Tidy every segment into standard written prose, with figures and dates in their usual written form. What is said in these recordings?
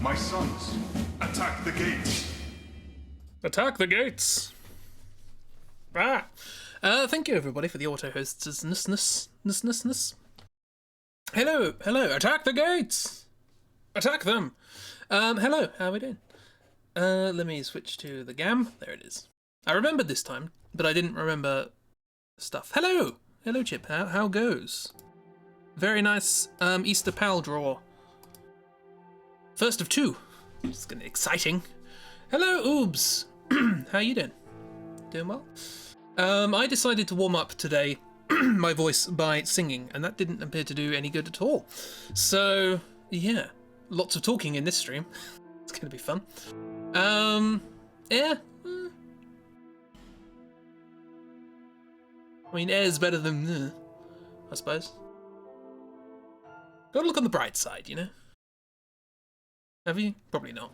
My sons, attack the gates. Attack the gates. Ah. Thank you everybody for the auto-hostness. Hello, attack the gates! Attack them! Hello, how are we doing? Let me switch to the GAM. There it is. I remembered this time, but I didn't remember stuff. Hello! Hello, Chip. How goes? Very nice Easter Pal draw. First of two. It's gonna be exciting. Hello, Oobs. How you doing? Doing well? I decided to warm up today my voice by singing, and that didn't appear to do any good at all. So, yeah. Lots of talking in this stream. It's gonna be fun. Yeah. I mean, air's better than I suppose. Gotta look on the bright side, you know? Have you? Probably not.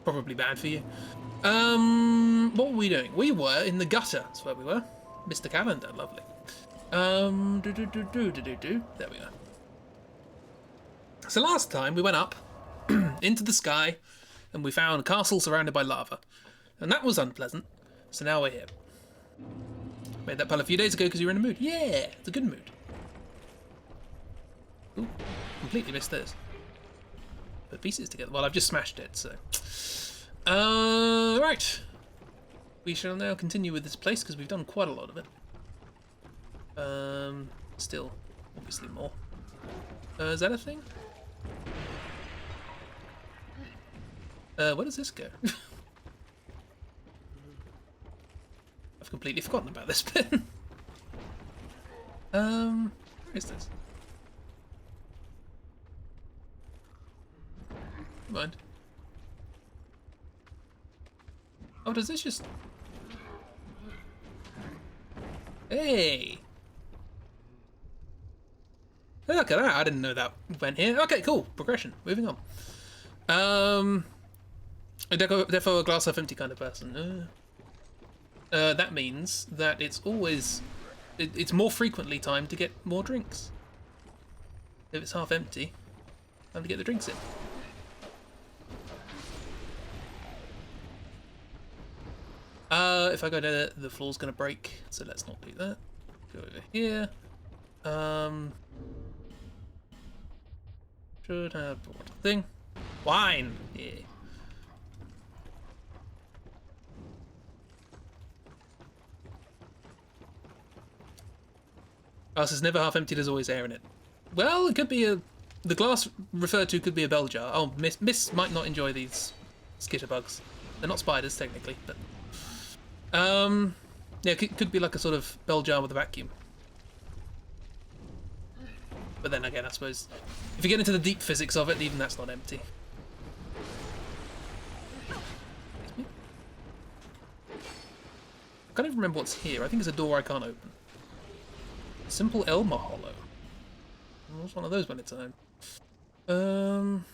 Probably bad for you. What were we doing? We were in the gutter. That's where we were. Mr. Calendar, lovely. There we are. So last time we went up into the sky and we found a castle surrounded by lava. And that was unpleasant. So now we're here. Made that pal a few days ago because you were in a mood. Yeah, it's a good mood. Ooh, completely missed this. Put pieces together. Well, I've just smashed it, so. Right. We shall now continue with this place because we've done quite a lot of it. Still, obviously more. Is that a thing? Where does this go? I've completely forgotten about this bit. Where is this? Never mind. Oh, does this just... Hey! Look at that, I didn't know that went here. Okay, cool, progression, moving on. Defo a glass half empty kind of person. That means that it's always... It's more frequently time to get more drinks. If it's half empty, time to get the drinks in. If I go there, the floor's gonna break, so let's not do that. Go over here. Should have bought a thing. Wine! Yeah. Glass is never half empty, there's always air in it. Well, it could be a... The glass referred to could be a bell jar. Oh, Miss might not enjoy these skitterbugs. They're not spiders, technically, but... yeah, it could be like a sort of bell jar with a vacuum. But then again, I suppose, if you get into the deep physics of it, even that's not empty. I can't even remember what's here. I think it's a door I can't open. Simple Elmer Hollow. What's one of those when it's at home?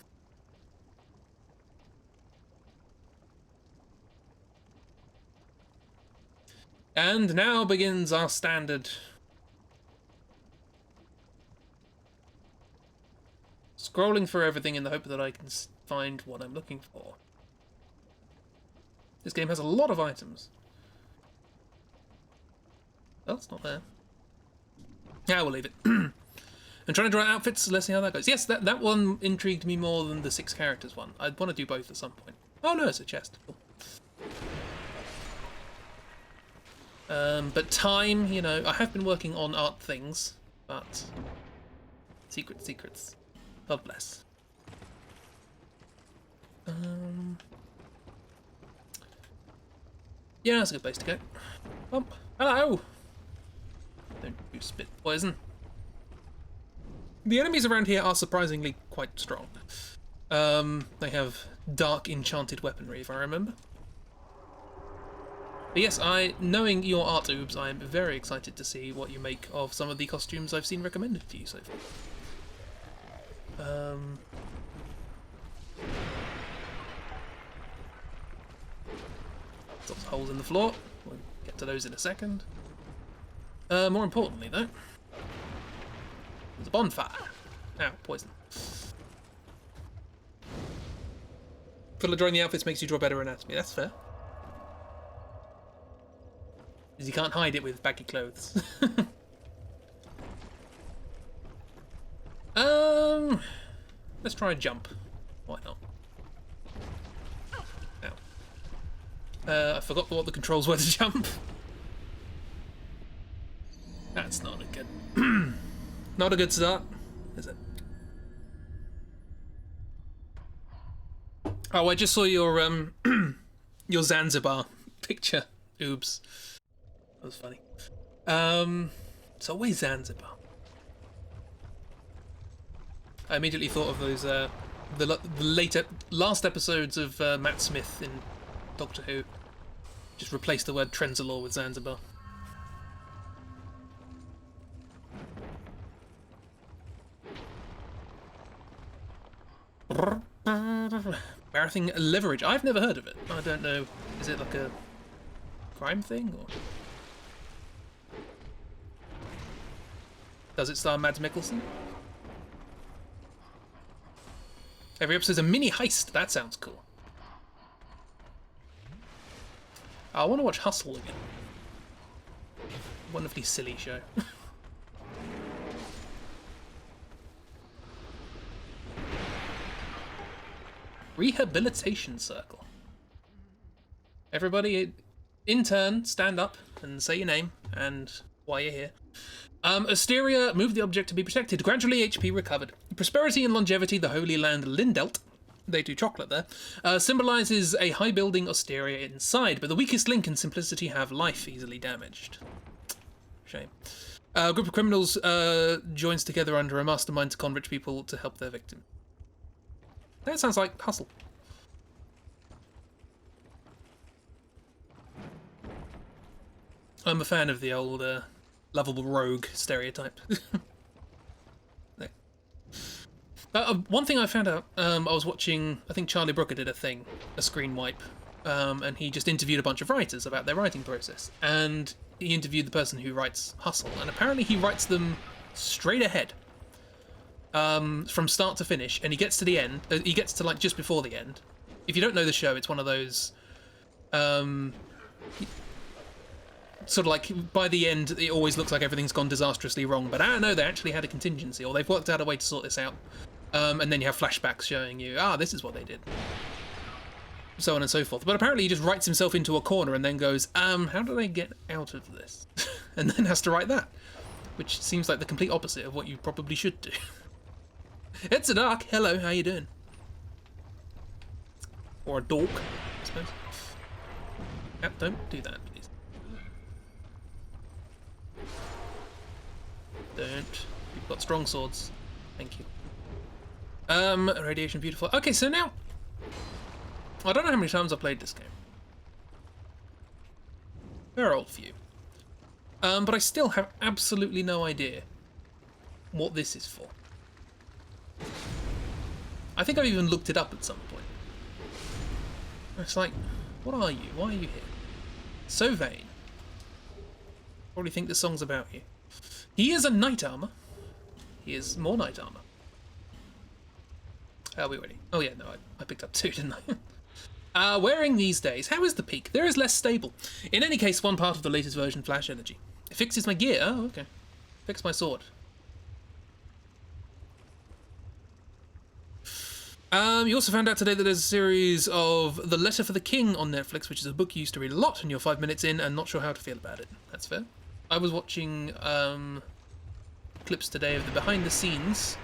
And now begins our standard scrolling through everything in the hope that I can find what I'm looking for. This game has a lot of items. Oh, it's not there. Yeah, we'll leave it. I'm trying to draw outfits, so let's see how that goes. Yes, that one intrigued me more than the 6 characters one. I'd want to do both at some point. Oh no, it's a chest. Cool. But time, you know, I have been working on art things, but secrets. God bless. Yeah, that's a good place to go. Bump. Hello! Don't you spit poison. The enemies around here are surprisingly quite strong. They have dark enchanted weaponry, if I remember. But yes, knowing your art, Oobs, I am very excited to see what you make of some of the costumes I've seen recommended to you so far. Lots of holes in the floor. We'll get to those in a second. More importantly, though, there's a bonfire. Ow, poison. Feel drawing the outfits makes you draw better anatomy. That's fair. Because you can't hide it with baggy clothes. Let's try a jump. Why not? Ow. I forgot what the controls were to jump. That's not a good... not a good start, is it? Oh, I just saw your your Zanzibar picture. Oops. That was funny. It's always Zanzibar. I immediately thought of those the last episodes of Matt Smith in Doctor Who. Just replaced the word Trenzalore with Zanzibar. Marathon leverage. I've never heard of it. I don't know. Is it like a crime thing or? Does it star Mads Mikkelsen? Every episode's a mini heist. That sounds cool. I want to watch Hustle again. Wonderfully silly show. Rehabilitation circle. Everybody, in turn, stand up and say your name and why you're here. Asteria, move the object to be protected. Gradually, HP recovered. Prosperity and longevity, the Holy Land Lindelt. They do chocolate there. Symbolizes a high building Asteria inside, but the weakest link and simplicity have life easily damaged. Shame. A group of criminals joins together under a mastermind to con rich people to help their victim. That sounds like Hustle. I'm a fan of the old lovable rogue stereotype. One thing I found out, I was watching, I think Charlie Brooker did a screen wipe, and he just interviewed a bunch of writers about their writing process. And he interviewed the person who writes Hustle, and apparently he writes them straight ahead. From start to finish, and he gets to the end. He gets to like just before the end. If you don't know the show, it's one of those, sort of like by the end, it always looks like everything's gone disastrously wrong. But I don't know, they actually had a contingency, or they've worked out a way to sort this out. And then you have flashbacks showing you, this is what they did, so on and so forth. But apparently, he just writes himself into a corner and then goes, how do they get out of this? And then has to write that, which seems like the complete opposite of what you probably should do. It's a dark. Hello, how you doing? Or a dork, I suppose. Don't do that, please. Don't. You've got strong swords. Thank you. Radiation beautiful. Okay, so now I don't know how many times I played this game. They're old for you. But I still have absolutely no idea what this is for. I think I've even looked it up at some point. It's like, what are you? Why are you here? So vain. Probably think the song's about you. He is a knight armor. He is more knight armor. Are we ready? Oh yeah, no, I picked up two, didn't I? Wearing these days. How is the peak? There is less stable. In any case, one part of the latest version, Flash Energy. It fixes my gear. Oh, okay. Fix my sword. You also found out today that there's a series of The Letter for the King on Netflix, which is a book you used to read a lot, and you're 5 minutes in and not sure how to feel about it. That's fair. I was watching clips today of the behind the scenes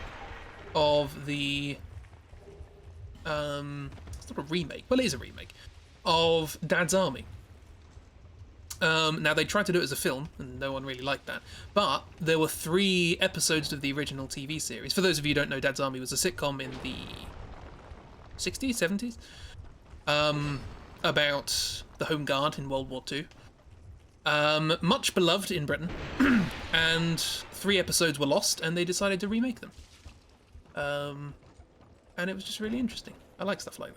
of the it's not a remake, well it is a remake, of Dad's Army. Now they tried to do it as a film and no one really liked that, but there were 3 episodes of the original TV series. For those of you who don't know, Dad's Army was a sitcom in the 60s, 70s, about the Home Guard in World War II. Much beloved in Britain, and 3 episodes were lost, and they decided to remake them. And it was just really interesting. I like stuff like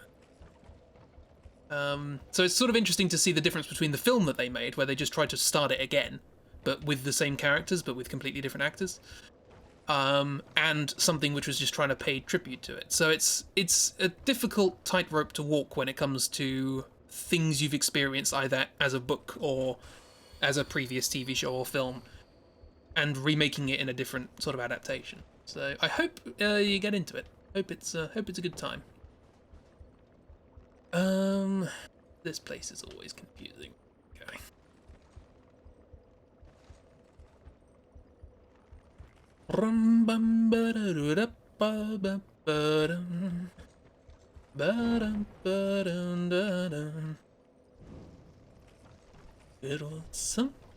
that. So it's sort of interesting to see the difference between the film that they made, where they just tried to start it again, but with the same characters, but with completely different actors, and something which was just trying to pay tribute to it. So it's a difficult tightrope to walk when it comes to things you've experienced either as a book or as a previous TV show or film, and remaking it in a different sort of adaptation. So I hope you get into it. Hope it's a good time. This place is always confusing. Okay.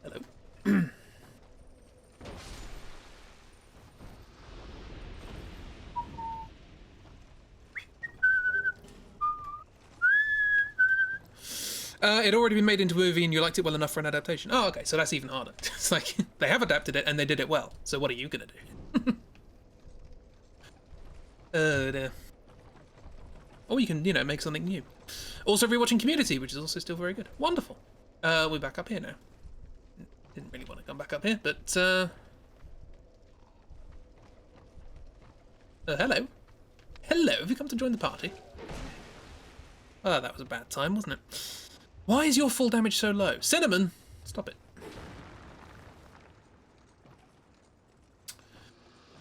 Hello. It already been made into a movie and you liked it well enough for an adaptation. Oh, okay, so that's even harder. It's like, they have adapted it and they did it well, so what are you gonna do? Dear. Or you can, make something new. Also rewatching Community, which is also still very good. Wonderful. We're back up here now. Didn't really want to come back up here, but, hello. Hello, have you come to join the party? Oh, that was a bad time, wasn't it? Why is your full damage so low? Cinnamon! Stop it.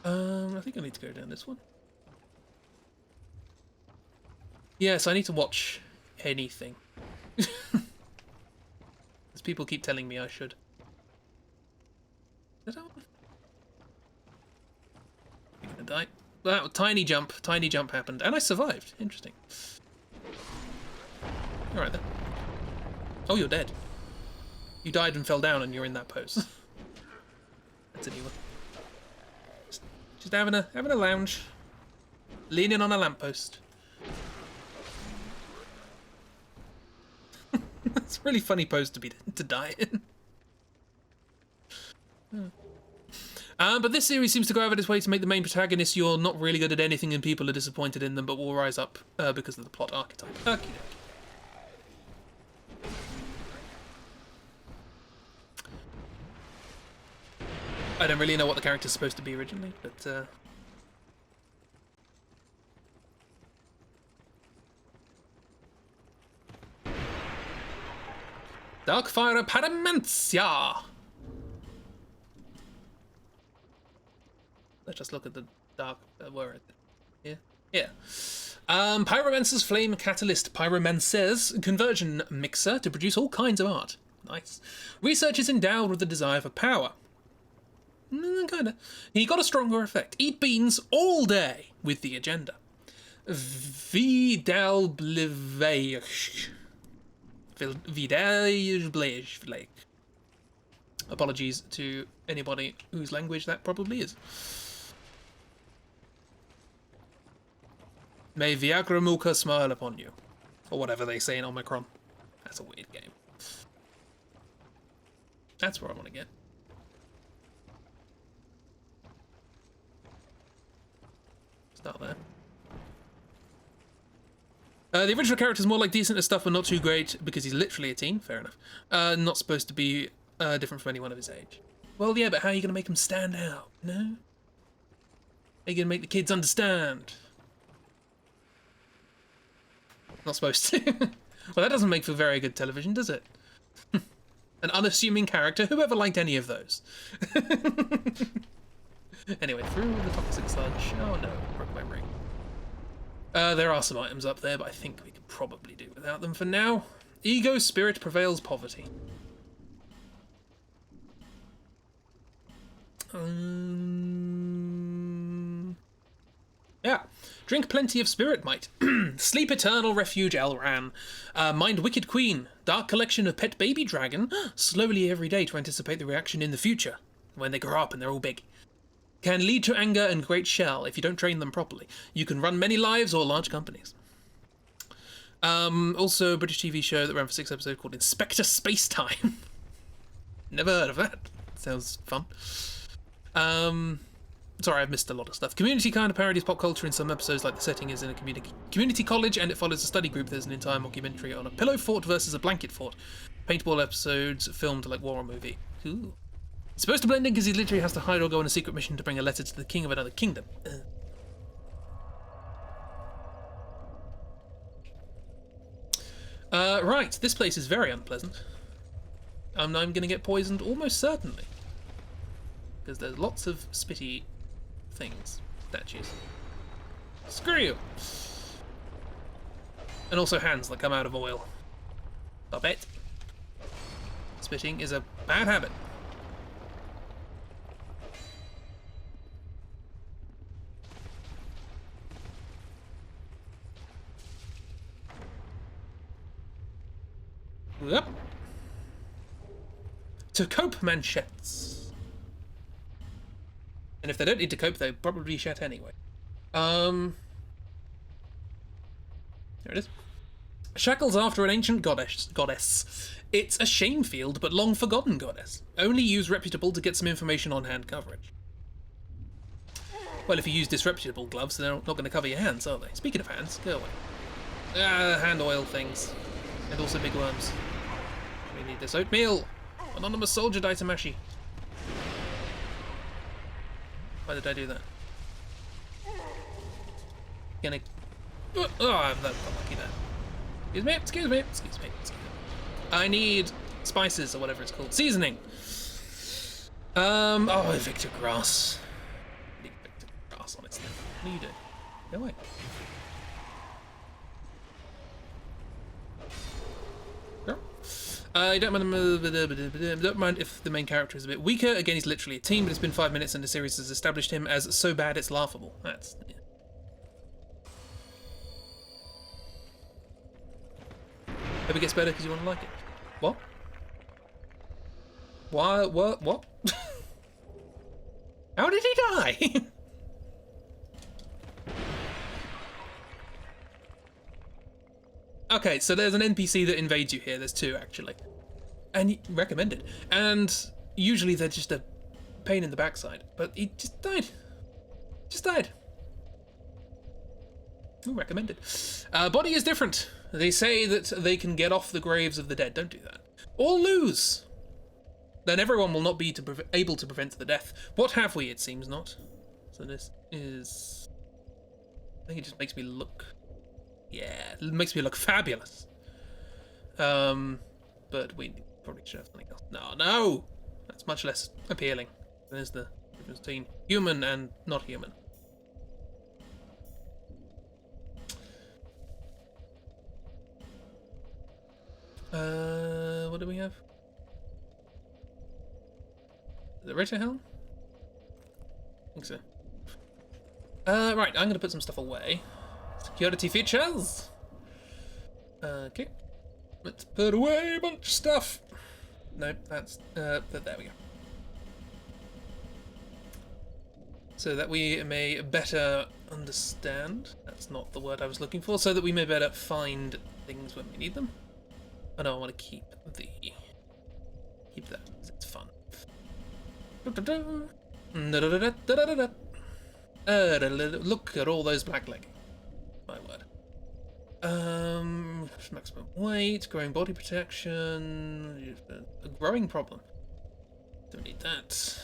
I think I need to go down this one. Yes, I need to watch anything. As people keep telling me I should. Is that one? I'm gonna die. Well, tiny jump happened, and I survived. Interesting. Alright then. Oh, you're dead. You died and fell down and you're in that pose. That's a new one. Just having a lounge. Leaning on a lamppost. That's a really funny pose to die in. But this series seems to go out of its way to make the main protagonist you're not really good at anything and people are disappointed in them but will rise up because of the plot archetype. Okay. I don't really know what the character's supposed to be originally, but Darkfire Paramantia! Let's just look at the dark... where is it? Here? Yeah. Pyromancer's Flame Catalyst Pyromancer's conversion mixer to produce all kinds of art. Nice. Research is endowed with the desire for power. Kinda. He got a stronger effect. Eat beans all day with the agenda. Vidalblevech. Apologies to anybody whose language that probably is. May Viagra Muka smile upon you. Or whatever they say in Omicron. That's a weird game. That's where I want to get. Start there. The original character's more like decent as stuff, but not too great, because he's literally a teen. Fair enough. Not supposed to be different from anyone of his age. Well, yeah, but how are you going to make him stand out? No? How are you going to make the kids understand? Not supposed to. Well, that doesn't make for very good television, does it? An unassuming character. Whoever liked any of those? Anyway, through the toxic sludge. Oh no, broke my ring. There are some items up there, but I think we could probably do without them for now. Ego spirit prevails poverty. Yeah. Drink plenty of spirit might. Sleep eternal refuge Elran. Mind wicked queen. Dark collection of pet baby dragon. Slowly every day to anticipate the reaction in the future. When they grow up and they're all big. Can lead to anger and great shell if you don't train them properly. You can run many lives or large companies. Also a British TV show that ran for 6 episodes called Inspector Spacetime. Never heard of that. Sounds fun. Sorry, I've missed a lot of stuff. Community kind of parodies pop culture in some episodes, like the setting is in a community college and it follows a study group. There's an entire mockumentary on a pillow fort versus a blanket fort. Paintball episodes filmed like war movie. Ooh. He's supposed to blend in because he literally has to hide or go on a secret mission to bring a letter to the king of another kingdom. Right, this place is very unpleasant. I'm going to get poisoned almost certainly. Because there's lots of spitty things. Statues. Screw you! And also hands that come out of oil. Stop it. Spitting is a bad habit. Yep. To cope, manchettes. And if they don't need to cope, they probably shat anyway. Here it is. Shackles after an ancient goddess. It's a shame-filled but long-forgotten goddess. Only use reputable to get some information on hand coverage. Well, if you use disreputable gloves, they're not going to cover your hands, are they? Speaking of hands, go away. Hand oil things. And also big worms. We need this oatmeal. Anonymous soldier Daitamashi. Why did I do that? Gonna... Oh, I'm lucky there. Excuse me, excuse me, excuse me, excuse me. I need spices or whatever it's called. Seasoning. Oh, Victor Grass. I need Victor Grass, honestly. What are you doing? Go away. I don't mind if the main character is a bit weaker. Again, he's literally a teen, but it's been 5 minutes and the series has established him as so bad it's laughable. That's... Yeah. Hope it gets better because you want to like it. What? Why? What? How did he die? Okay, so there's an NPC that invades you here. There's two, actually. And recommended. And usually they're just a pain in the backside. But he just died. Just died. Ooh, recommended. Body is different. They say that they can get off the graves of the dead. Don't do that. Or lose. Then everyone will not be able to prevent the death. What have we? It seems not. So this is... I think it just makes me look... Yeah, it makes me look fabulous. But we probably should have something else. No! That's much less appealing. There's the difference between human and not human. What do we have? The Ritter Helm? I think so. Right, I'm gonna put some stuff away. Security features. Okay. Let's put away a bunch of stuff. No, that's there we go. So that we may better understand. That's not the word I was looking for. So that we may better find things when we need them. Oh no, I want to keep that because it's fun. Look at all those black leggings. My word. Maximum weight, growing body protection, a growing problem. Don't need that.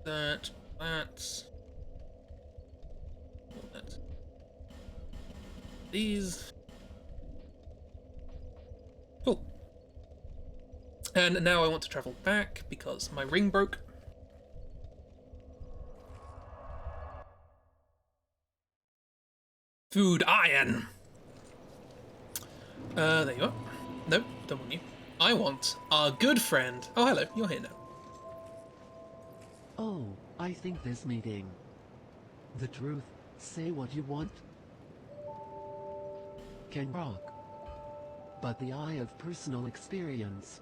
That. All that. These. Cool. And now I want to travel back because my ring broke. Food iron. There you are. Nope, don't want you. I want our good friend. Oh, hello, you're here now. Oh, I think this meeting. The truth, say what you want. Can rock. But the eye of personal experience.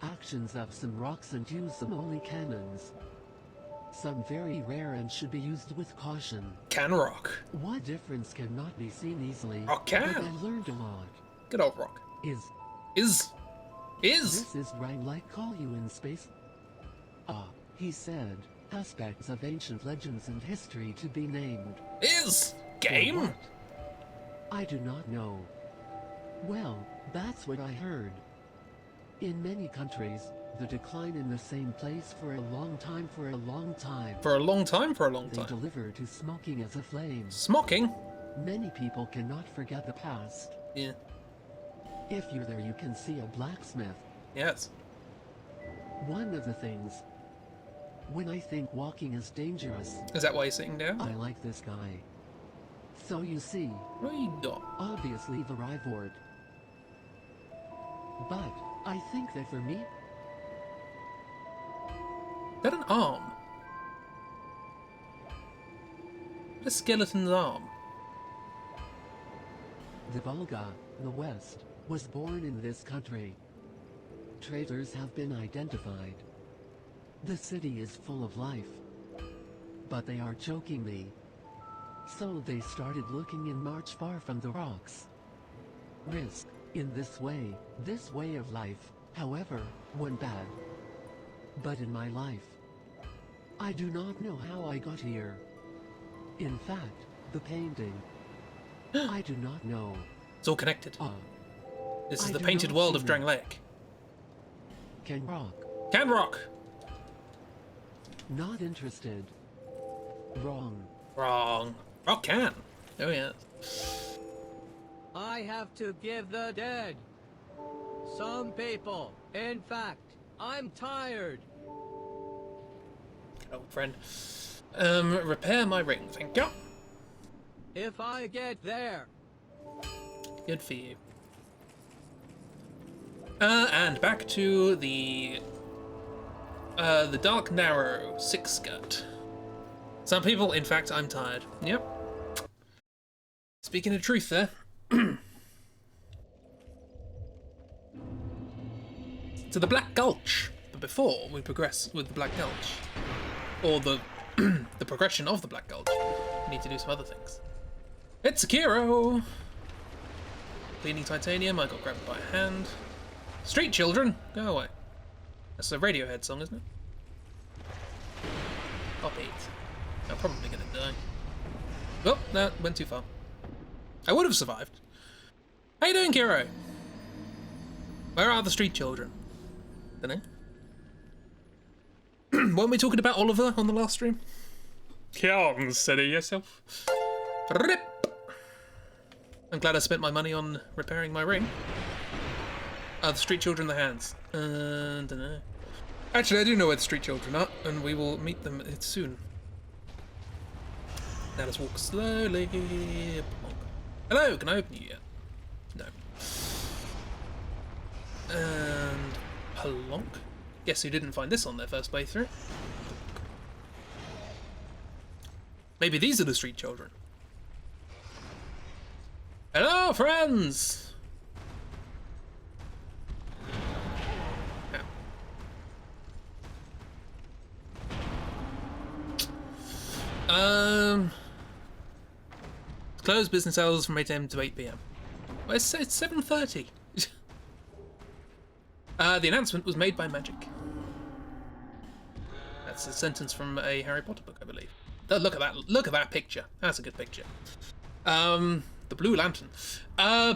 Actions of some rocks and use them only cannons. Some very rare and should be used with caution. Can rock. What difference cannot be seen easily. Rock can. But I learned a lot. Good old rock. Is. This is Drangleic call you in space? Ah, he said, aspects of ancient legends and history to be named. Is For game. what? I do not know. Well, that's what I heard. In many countries, the decline in the same place for a long time. For a long time? They deliver to smoking as a flame. Smocking? Many people cannot forget the past. Yeah. If you're there, you can see a blacksmith. Yes. One of the things, when I think walking is dangerous, Is that why you're sitting down? I like this guy. So you see, What you got? obviously the reward. But I think that for me, Is that an arm? A skeleton's arm. the Volga, the West, was born in this country. Traitors have been identified. The city is full of life. But they are choking me. So they started looking in March far from the rocks. Risk, in this way of life, however, went bad. But in my life, I do not know how I got here. In fact, the painting, I do not know. It's all connected. This is I the do painted not world see of them. Drangleic. Can rock. Can rock! Not interested. Wrong. Wrong. Rock can. Oh yeah. I have to give the dead. Some people. In fact, I'm tired. Good old friend. Repair my ring, thank you. If I get there. Good for you. And back to the dark, narrow six skirt. Some people, in fact, I'm tired. Yep. Speaking of truth there. To the Black Gulch. But before we progress with the Black Gulch, or the the progression of the Black Gulch, we need to do some other things. It's Sekiro! Bleeding titanium, I got grabbed by a hand. Street children, go away. That's a Radiohead song, isn't it? Upbeat. I'm probably gonna die. Well, that went too far. I would have survived. How you doing, Kiro? Where are the street children? Dunno. Weren't we talking about Oliver on the last stream? Consider yourself. Rip! I'm glad I spent my money on repairing my ring. The street children, the hands. Dunno. Actually, I do know where the street children are, and we will meet them soon. Now let's walk slowly. Hello, can I open you yet? No. And Plonk. Guess who didn't find this on their first playthrough? Maybe these are the street children. Hello, friends! Closed business hours from 8 AM to 8 PM. Well, it's 7:30. The announcement was made by magic. That's a sentence from a Harry Potter book, I believe. Look at that! Look at that picture. That's a good picture. The Blue Lantern.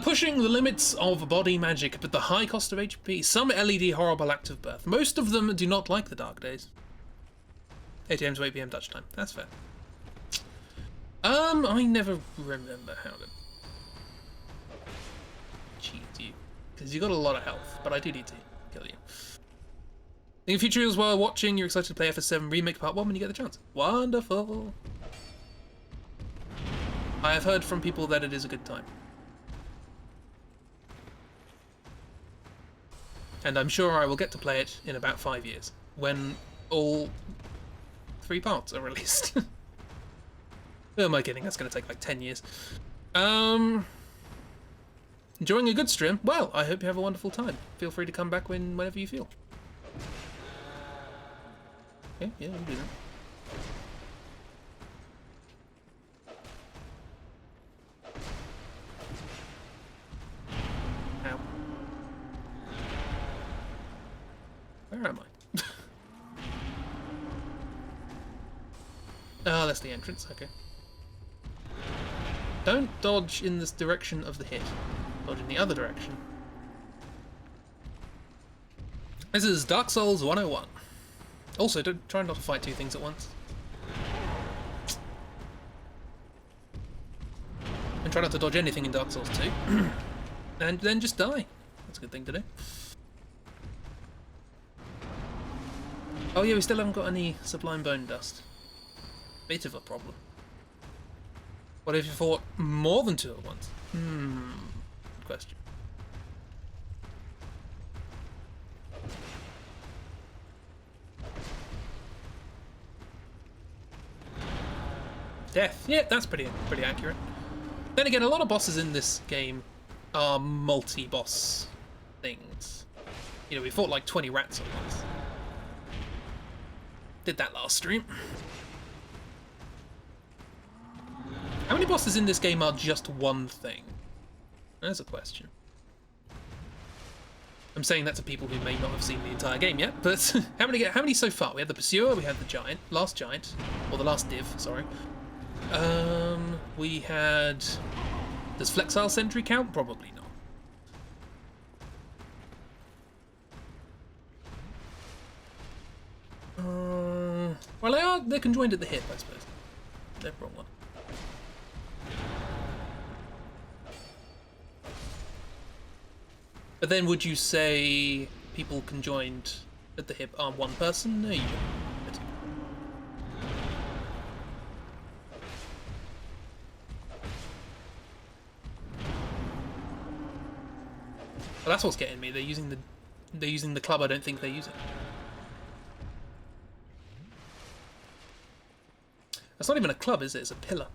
Pushing the limits of body magic, but the high cost of HP. Some LED horrible act of birth. Most of them do not like the dark days. 8 AM to 8 PM Dutch time. That's fair. I never remember how to cheat you. Because you got a lot of health, but I do need to kill you. In the future as well, watching, you're excited to play FS7 Remake Part 1 when you get the chance. Wonderful! I have heard from people that it is a good time. And I'm sure I will get to play it in about 5 years, when all 3 parts are released. Who am I kidding? That's going to take like 10 years. Enjoying a good stream? Well, I hope you have a wonderful time. Feel free to come back whenever you feel. Yeah, you can do that. Ow. Where am I? Oh, that's the entrance, okay. Don't dodge in this direction of the hit. Dodge in the other direction. This is Dark Souls 101. Also, don't try not to fight two things at once. And try not to dodge anything in Dark Souls 2. And then just die. That's a good thing to do. Oh yeah, we still haven't got any Sublime Bone Dust. Bit of a problem. What if you fought more than two at once? Good question. Death. Yeah, that's pretty accurate. Then again, a lot of bosses in this game are multi-boss things. You know, we fought like 20 rats at once. Did that last stream. How many bosses in this game are just one thing? There's a question. I'm saying that to people who may not have seen the entire game yet, but how many so far? We had the Pursuer, we had the Giant, last Giant, or the last Div, sorry. We had... Does Flexile Sentry count? Probably not. Well, they're conjoined at the hip, I suppose. They're wrong one. But then would you say people conjoined at the hip are one person? No, you don't. Well, that's what's getting me. They're using the club I don't think they're using. That's not even a club, is it? It's a pillar.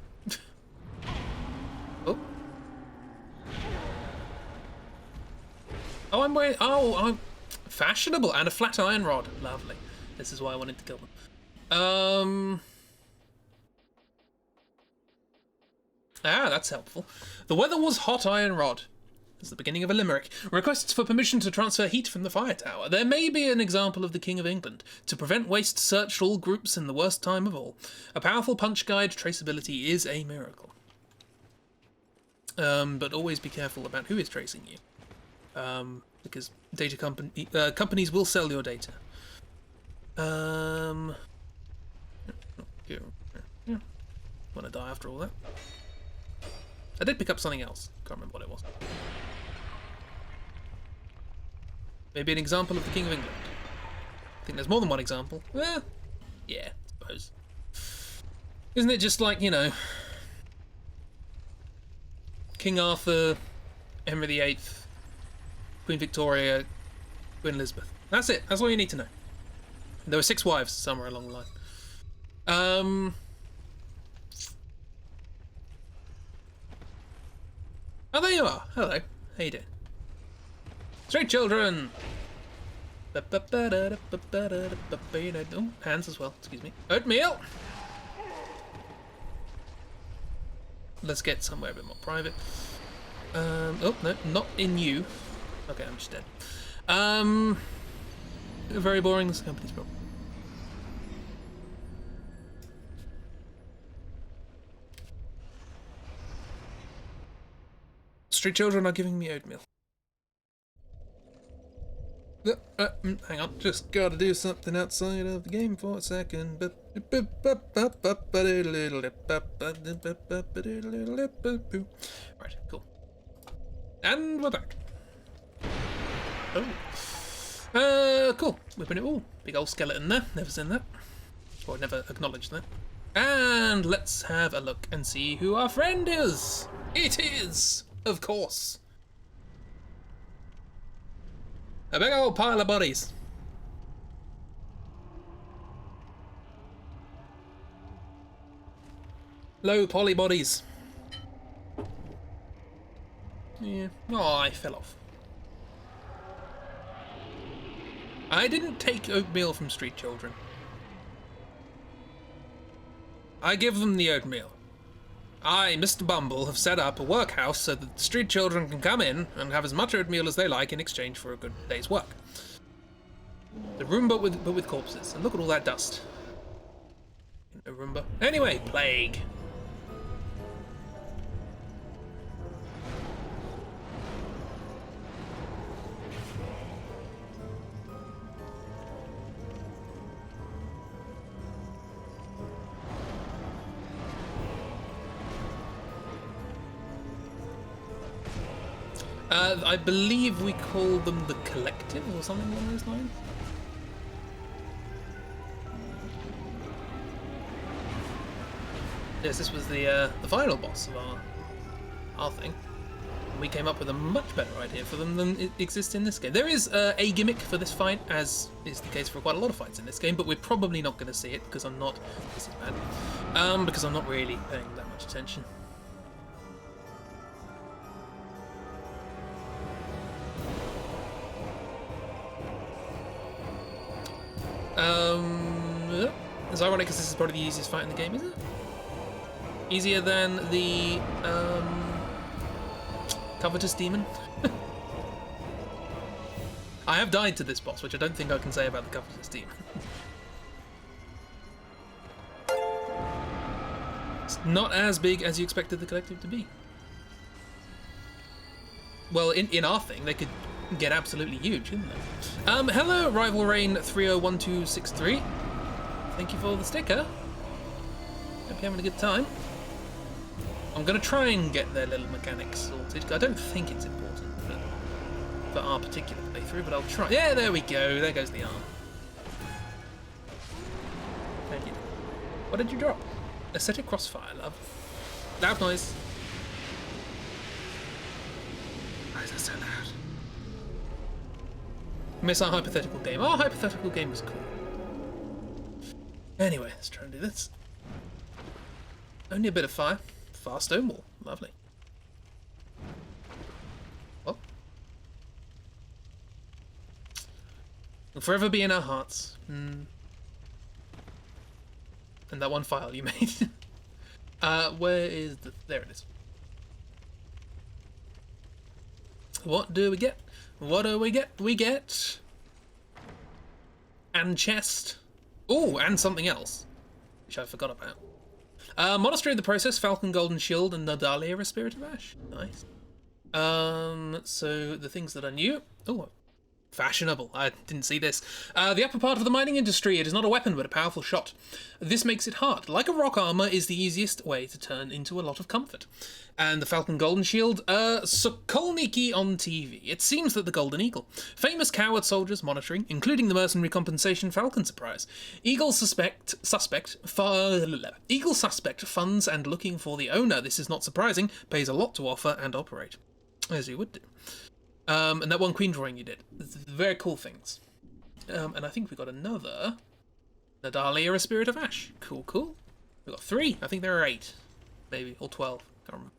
Oh. Oh, I'm wearing... Oh, I'm... Fashionable. And a flat iron rod. Lovely. This is why I wanted to kill them. Ah, that's helpful. The weather was hot iron rod. It's the beginning of a limerick. Requests for permission to transfer heat from the fire tower. There may be an example of the King of England. To prevent waste, search all groups in the worst time of all. A powerful punch guide. Traceability is a miracle. But always be careful about who is tracing you. Because data companies will sell your data. Yeah. Want to die after all that? I did pick up something else. Can't remember what it was. Maybe an example of the King of England. I think there's more than one example. Well, yeah, I suppose. Isn't it just like, you know, King Arthur, Henry VIII, Queen Victoria, Queen Elizabeth. That's it. That's all you need to know. There were 6 wives somewhere along the line. Oh, there you are. Hello. How you doing? Street children! Oh, hands as well. Excuse me. Oatmeal! Let's get somewhere a bit more private. Oh, no. Not in you. Okay, I'm just dead. Very boring. This company's problem. Street children are giving me oatmeal. Hang on, just gotta do something outside of the game for a second. Right, cool. And we're back. Oh. Cool. Whipping it all. Big old skeleton there. Never seen that. Or never acknowledged that. And let's have a look and see who our friend is. It is, of course, a big old pile of bodies. Low poly bodies. Yeah. Oh, I fell off. I didn't take oatmeal from street children. I give them the oatmeal. I, Mr. Bumble, have set up a workhouse so that the street children can come in and have as much oatmeal as they like in exchange for a good day's work. The room but with corpses. And look at all that dust. A Roomba. Anyway, plague. I believe we call them the Collective or something along those lines. Yes, this was the final boss of our thing. We came up with a much better idea for them than it exists in this game. There is a gimmick for this fight, as is the case for quite a lot of fights in this game, but we're probably not going to see it because I'm not. This is bad. Because I'm not really paying that much attention. It's ironic because this is probably the easiest fight in the game, is it? Easier than the Covetous Demon. I have died to this boss, which I don't think I can say about the Covetous Demon. It's not as big as you expected the Collective to be. Well, in our thing, they could get absolutely huge, couldn't they? Hello, Rival Rain 301263. Thank you for the sticker. Hope you're having a good time. I'm going to try and get their little mechanics sorted. I don't think it's important for our particular playthrough, but I'll try. Yeah, there we go. There goes the arm. Thank you. What did you drop? Ascetic Crossfire, love. Loud noise. Why is that so loud? Miss our hypothetical game. Our hypothetical game was cool. Anyway, let's try and do this. Only a bit of fire. Fast stone wall. Lovely. Well. Will forever be in our hearts. And that one file you made. Where is the... There it is. What do we get? What do we get? We get... And chest. Oh, and something else. Which I forgot about. Monastery of the Process, Falcon Golden Shield, and Nadalia, a Spirit of Ash. Nice. So the things that I knew. Oh, fashionable. I didn't see this. The upper part of the mining industry. It is not a weapon, but a powerful shot. This makes it hard. Like a rock armor is the easiest way to turn into a lot of comfort. And the Falcon Golden Shield, Sokolniki on TV. It seems that the Golden Eagle. Famous coward soldiers monitoring, including the mercenary compensation Falcon Surprise. Eagle suspect funds and looking for the owner. This is not surprising. Pays a lot to offer and operate. As you would do. And that one queen drawing you did. It's very cool things. And I think we got another Nadalia, a Spirit of Ash. Cool, cool. We got 3. I think there are 8. Maybe. Or 12. Can't remember.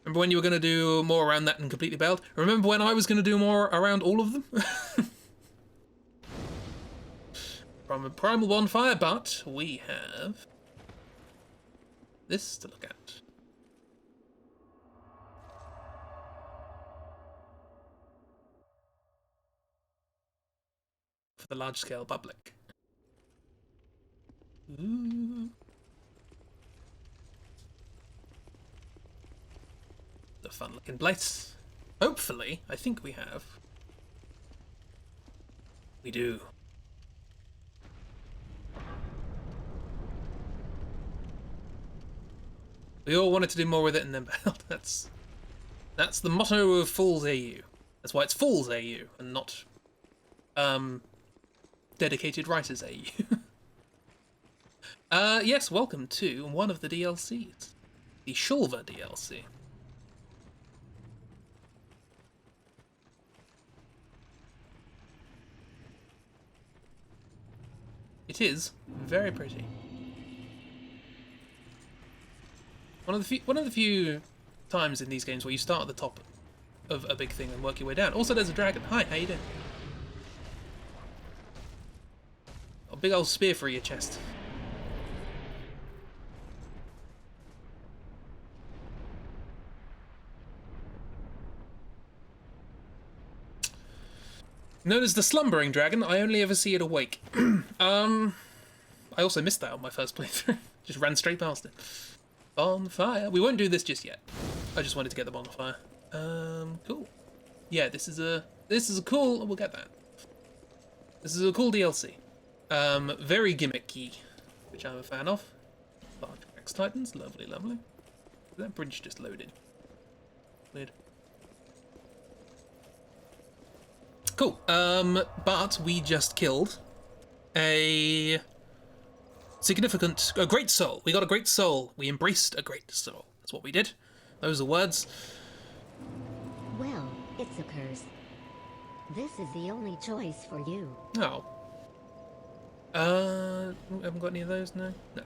Remember when you were going to do more around that and completely bailed? Remember when I was going to do more around all of them? From a Primal Bonfire, but we have this to look at. For the large-scale public. Ooh. The fun-looking place. Hopefully, I think we have. We do. We all wanted to do more with it and then bailed. That's the motto of Fools AU. That's why it's Fools AU and not Dedicated Writers AU. Yes, welcome to one of the DLCs. The Shulver DLC. It is very pretty. One of the few times in these games where you start at the top of a big thing and work your way down. Also, there's a dragon. Hi, how you doing? A big old spear for your chest. Known as the Slumbering Dragon, I only ever see it awake. I also missed that on my first playthrough. Just ran straight past it. Bonfire. We won't do this just yet. I just wanted to get the bonfire. Cool. Yeah, this is a cool. We'll get that. This is a cool DLC. Very gimmicky, which I'm a fan of. Large Rex Titans, lovely, lovely. That bridge just loaded. Weird. Cool. But we just killed a great soul. We got a great soul. We embraced a great soul. That's what we did. Those are words. Well, it's a curse. This is the only choice for you. Oh. Haven't got any of those, no? No.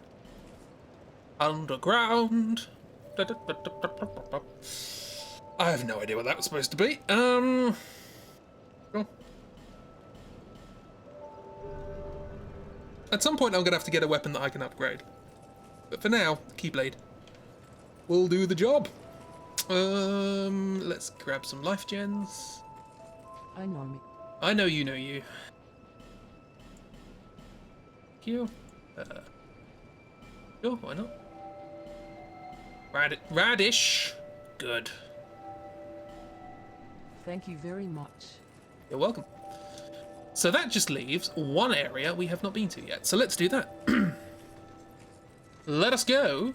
Underground. I have no idea what that was supposed to be. Cool. At some point I'm gonna have to get a weapon that I can upgrade. But for now, Keyblade will do the job. Let's grab some life gens. I know me. I know you know you. Thank you. Sure, why not? Radish. Good. Thank you very much. You're welcome. So that just leaves one area we have not been to yet. So let's do that. Let us go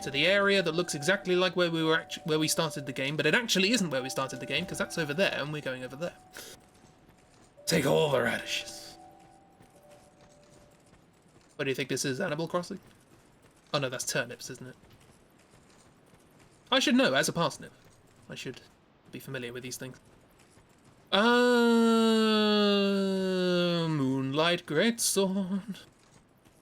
to the area that looks exactly like where we started the game, but it actually isn't where we started the game because that's over there, and we're going over there. Take all the radishes. What do you think this is, Animal Crossing? Oh no, that's turnips, isn't it? I should know as a parsnip. I should be familiar with these things. Moonlight Greatsword.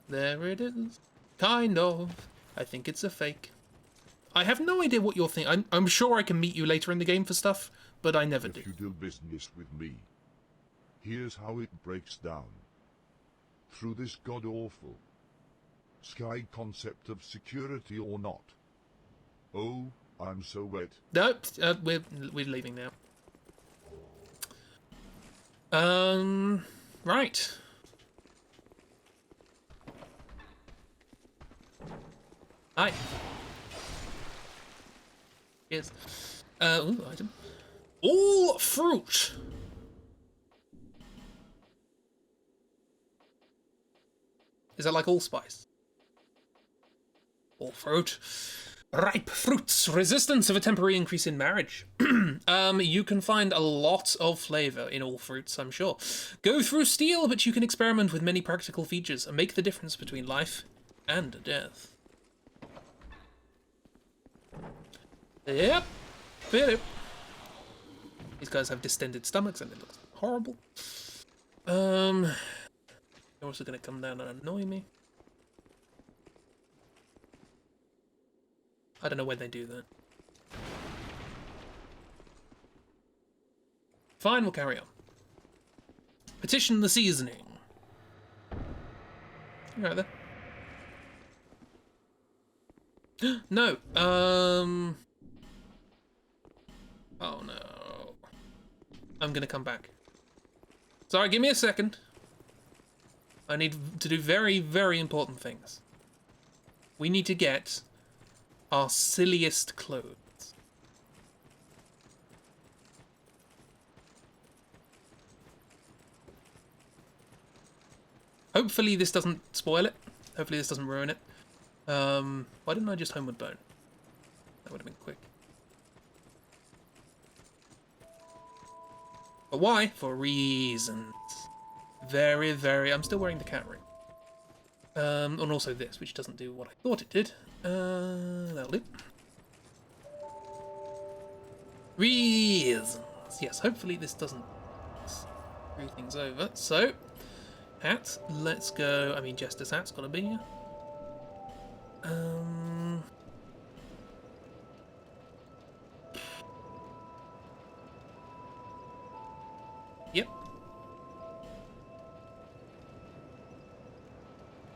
There it is. Kind of. I think it's a fake. I have no idea what you're thinking. I'm sure I can meet you later in the game for stuff, but I never do. If you do business with me, here's how it breaks down. Through this god-awful sky concept of security or not. Oh, I'm so wet. Nope, we're leaving now. Right. Hi. Yes. Ooh, item. All fruit. Is that like allspice? All fruit. Ripe fruits. Resistance of a temporary increase in marriage. You can find a lot of flavour in all fruits, I'm sure. Go through steel, but you can experiment with many practical features and make the difference between life and death. Yep. Yep. These guys have distended stomachs and it looks horrible. They're also going to come down and annoy me. I don't know when they do that. Fine, we'll carry on. Petition the seasoning. You right there. No. Oh no. I'm gonna come back. Sorry, give me a second. I need to do very, very important things. We need to get our silliest clothes. Hopefully this doesn't spoil it. Hopefully this doesn't ruin it. Why didn't I just homeward bone? That would have been quick. But why? For reasons. Very, very... I'm still wearing the cat ring. And also this, which doesn't do what I thought it did. That'll do. Reasons. Yes, hopefully this doesn't screw things over. So, hat. Let's go. I mean, Jester's hat's got to be here. Yep.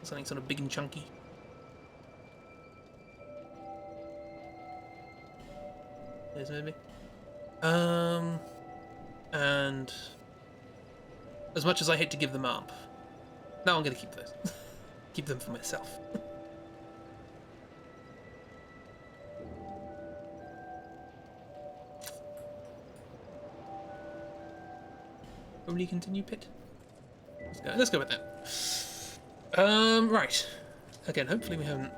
Something sort of big and chunky. There's maybe. And as much as I hate to give them up, now I'm going to keep those. Keep them for myself. Probably continue pit. Let's go with that. Right. Again, hopefully we haven't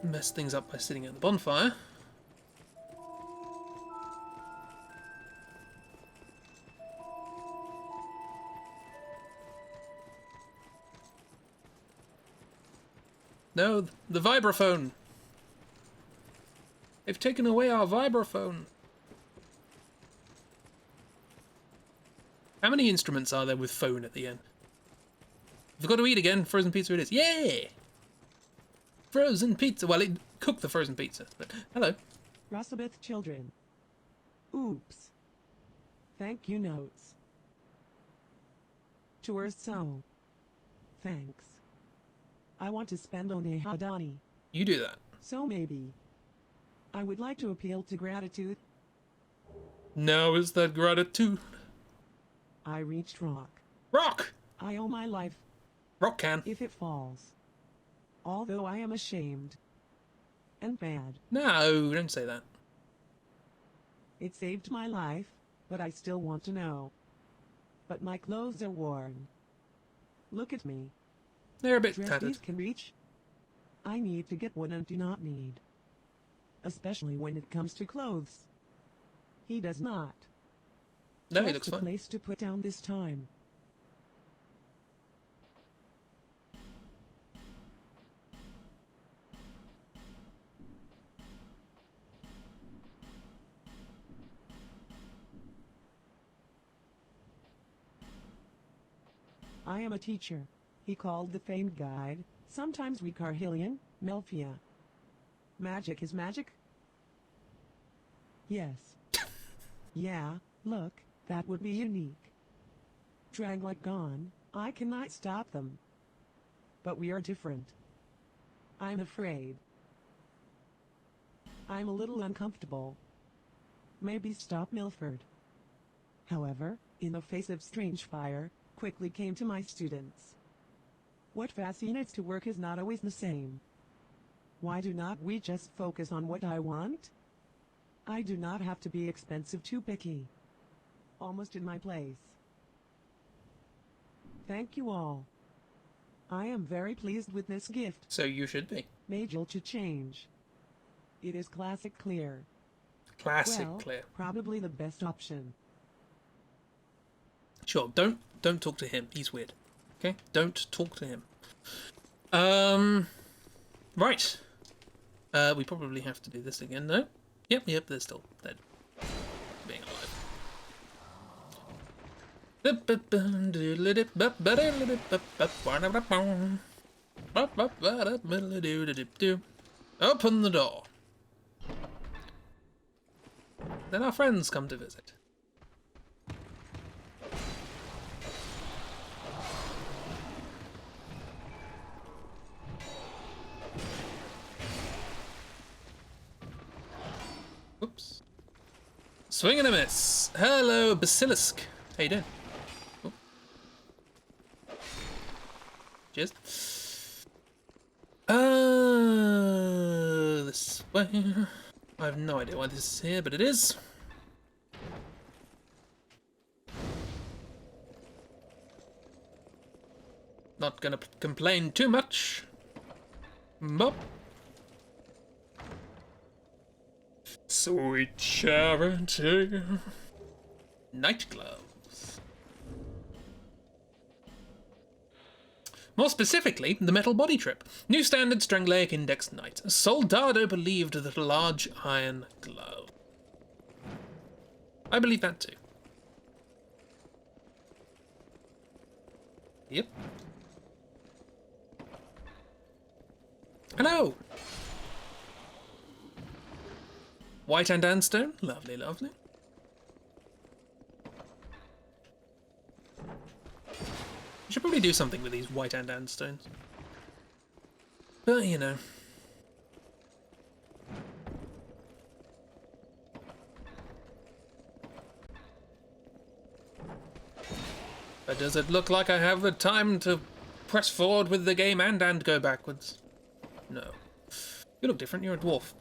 messed things up by sitting at the bonfire. No, the vibraphone. They've taken away our vibraphone. How many instruments are there with phone at the end? We've got to eat again. Frozen pizza it is. Yeah! Frozen pizza. Well, it cooked the frozen pizza. But hello. Rossabeth children. Oops. Thank you notes. Tours so. Thanks. I want to spend on a Hadani. You do that. So maybe. I would like to appeal to gratitude. Now is that gratitude? I reached rock. Rock! I owe my life Rock can. if it falls. Although I am ashamed. And bad. No, don't say that. It saved my life, but I still want to know. But my clothes are worn. Look at me. They're a bit Dress tattered. these can reach. I need to get one and do not need. Especially when it comes to clothes. He does not. No, he Just looks a fine. place to put down this time. I am a teacher, he called the famed guide, sometimes we Carhillion, Melfia. Magic is magic? Yes. Yeah, look, that would be unique. Drangleic gone, I cannot stop them. But we are different. I'm afraid. I'm a little uncomfortable. Maybe stop Milford. However, in the face of strange fire, quickly came to my students. What fascinates to work is not always the same. Why do not we just focus on what I want? I do not have to be expensive too picky. Almost in my place. Thank you all. I am very pleased with this gift. So you should be. Major to change. It is classic clear. Classic Well, clear. probably the best option. Sure, don't talk to him. He's weird. Okay? Don't talk to him. Right. We probably have to do this again, no? Yep, they're still dead. Being alive. Open the door. Then our friends come to visit. Oops. Swing and a miss. Hello, Basilisk. How you doing? Oh. Cheers. This way. I have no idea why this is here, but it is. Not gonna complain too much. Bop. Sweet charity. Night gloves. More specifically, the metal body trip. New standards Drangleic Index Night. Soldado believed that a large iron glove. I believe that too. Yep. Hello! White and Andstone. Lovely, lovely. We should probably do something with these white and Andstones. But, you know. But does it look like I have the time to press forward with the game and go backwards? No. You look different, you're a dwarf.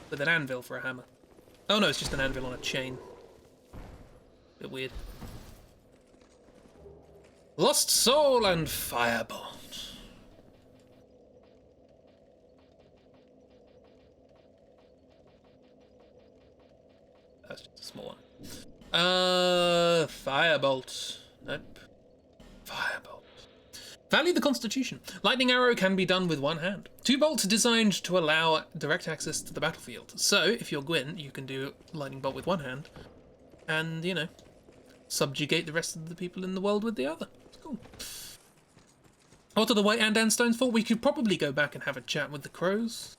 With an anvil for a hammer. Oh no, it's just an anvil on a chain. Bit weird. Lost Soul and Firebolt. That's just a small one. Firebolt. Nope. Firebolt. Value the Constitution. Lightning arrow can be done with one hand. 2 bolts designed to allow direct access to the battlefield. So, if you're Gwyn, you can do lightning bolt with one hand and, you know, subjugate the rest of the people in the world with the other. It's cool. What are the white and stones for? We could probably go back and have a chat with the crows.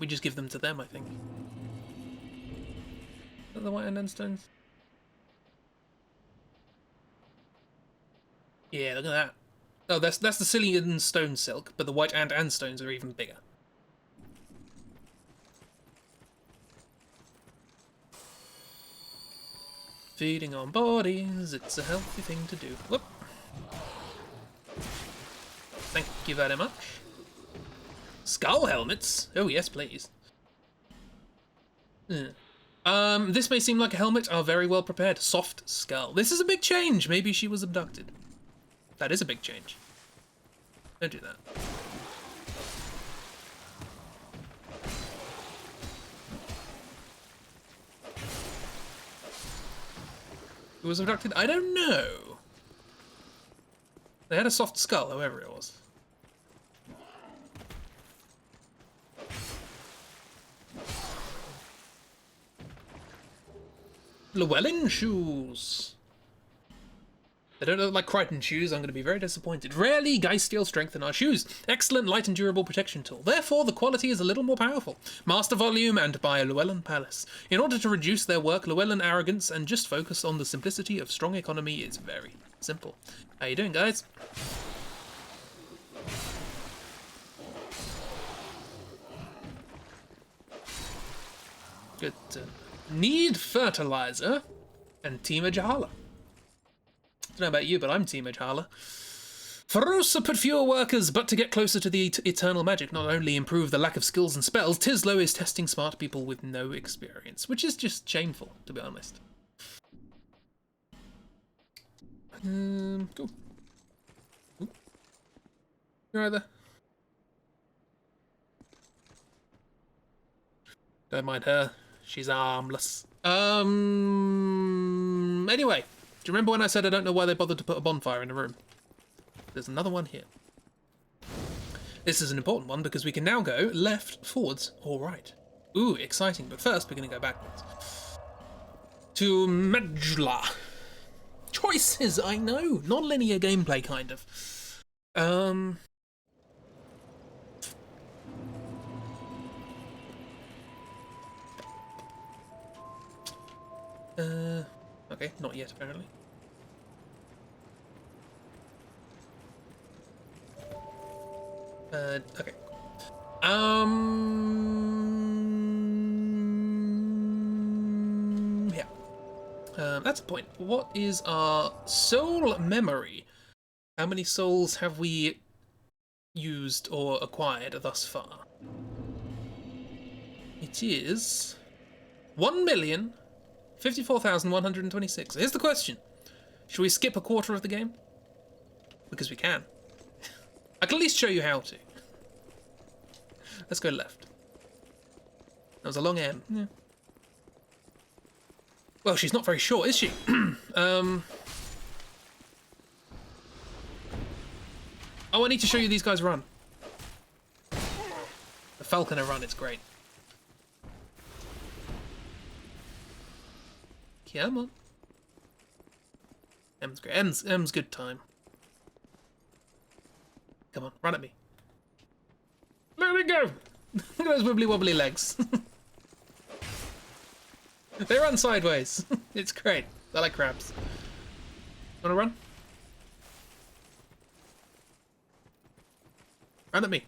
We just give them to them, I think. Are the white and stones? Yeah, look at that. Oh, that's the Cillian stone silk, but the white and stones are even bigger. Feeding on bodies, it's a healthy thing to do. Whoop. Thank you very much. Skull helmets? Oh yes, please. This may seem like a helmet, are very well prepared. Soft skull. This is a big change. Maybe she was abducted. That is a big change. Don't do that. Who was abducted? I don't know. They had a soft skull, however it was. Llewellyn shoes. They don't look like Crichton shoes. I'm going to be very disappointed. Rarely, guys steal strength in our shoes. Excellent light and durable protection tool. Therefore, the quality is a little more powerful. Master volume and buy Llewellyn Palace. In order to reduce their work, Llewellyn arrogance, and just focus on the simplicity of strong economy is very simple. How you doing, guys? Good. Need fertilizer and Team Jahala. I don't know about you, but I'm Team Jahala. Ferosa put fewer workers, but to get closer to the eternal magic, not only improve the lack of skills and spells, Tislo is testing smart people with no experience, which is just shameful, to be honest. Cool. Ooh. You're right there. Don't mind her. She's harmless. Anyway. Do you remember when I said I don't know why they bothered to put a bonfire in the room? There's another one here. This is an important one because we can now go left, forwards, or right. Ooh, exciting. But first, we're going to go backwards. To Medjla. Choices, I know. Non-linear gameplay, kind of. Okay, not yet, apparently. Okay. Yeah. That's a point. What is our soul memory? How many souls have we used or acquired thus far? It is 1,054,126. Here's the question. Should we skip a quarter of the game? Because we can. I can at least show you how to. Let's go left. That was a long M. Yeah. Well, she's not very short, is she? Oh, I need to show you these guys run. The falconer run, it's great. Come on. M's great. M's good time. Come on, run at me. There we go! Look at those wibbly wobbly legs. They run sideways. It's great. They're like crabs. Wanna run? Run at me.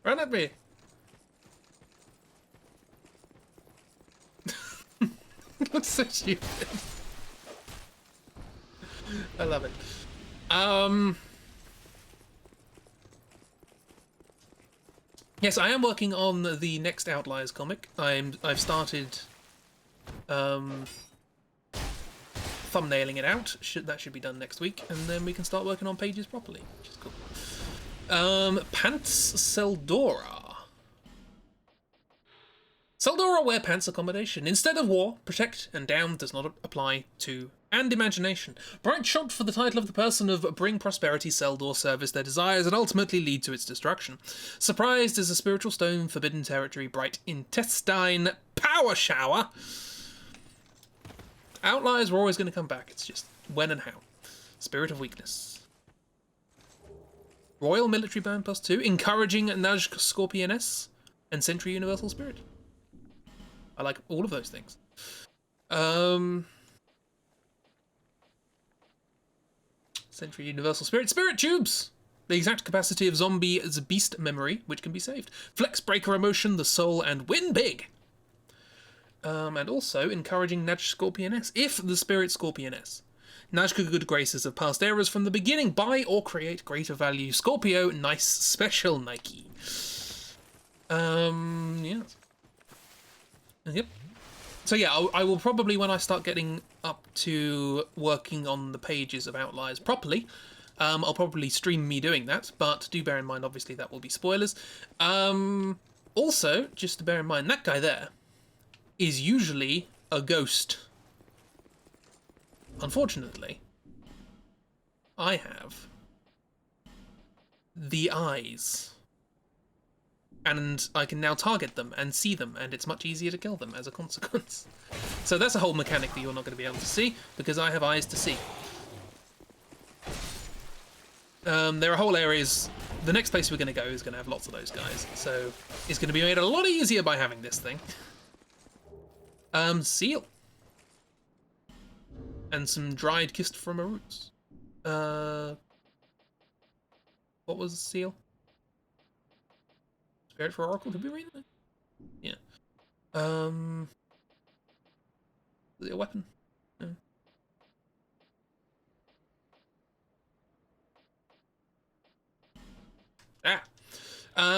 Run at me. Looks so stupid. I love it. Yes, I am working on the next Outliers comic. I've started thumbnailing it out. That should be done next week, and then we can start working on pages properly, which is cool. Pants Seldora. Seldora wear pants accommodation. Instead of war, protect and down does not apply to and imagination. Bright shot for the title of the person of bring prosperity, Seldor service their desires and ultimately lead to its destruction. Surprised is a spiritual stone, forbidden territory, bright intestine, power shower. Outliers were always going to come back. It's just when and how. Spirit of weakness. Royal military band +2, encouraging Naj Scorpioness and Sentry Universal Spirit. I like all of those things. Sentry Universal Spirit. Spirit Tubes! The exact capacity of Zombie's beast memory, which can be saved. Flex Breaker Emotion, the soul, and win big! And also encouraging Naj Scorpioness, if the Spirit Scorpioness. Najka good graces of past eras from the beginning. Buy or create greater value. Scorpio, nice special Nike. Yeah. Yep. So yeah, I will probably, when I start getting up to working on the pages of Outliers properly, I'll probably stream me doing that, but do bear in mind, obviously, that will be spoilers. Also, just to bear in mind, that guy there is usually a ghost. Unfortunately, I have the eyes. And I can now target them and see them, and it's much easier to kill them as a consequence. So that's a whole mechanic that you're not going to be able to see, because I have eyes to see. There are whole areas... The next place we're going to go is going to have lots of those guys, so it's going to be made a lot easier by having this thing. Seal. And some dried kissed from a roots. What was the seal? Spirit for Oracle, did we read that? Yeah. Is it a weapon? No.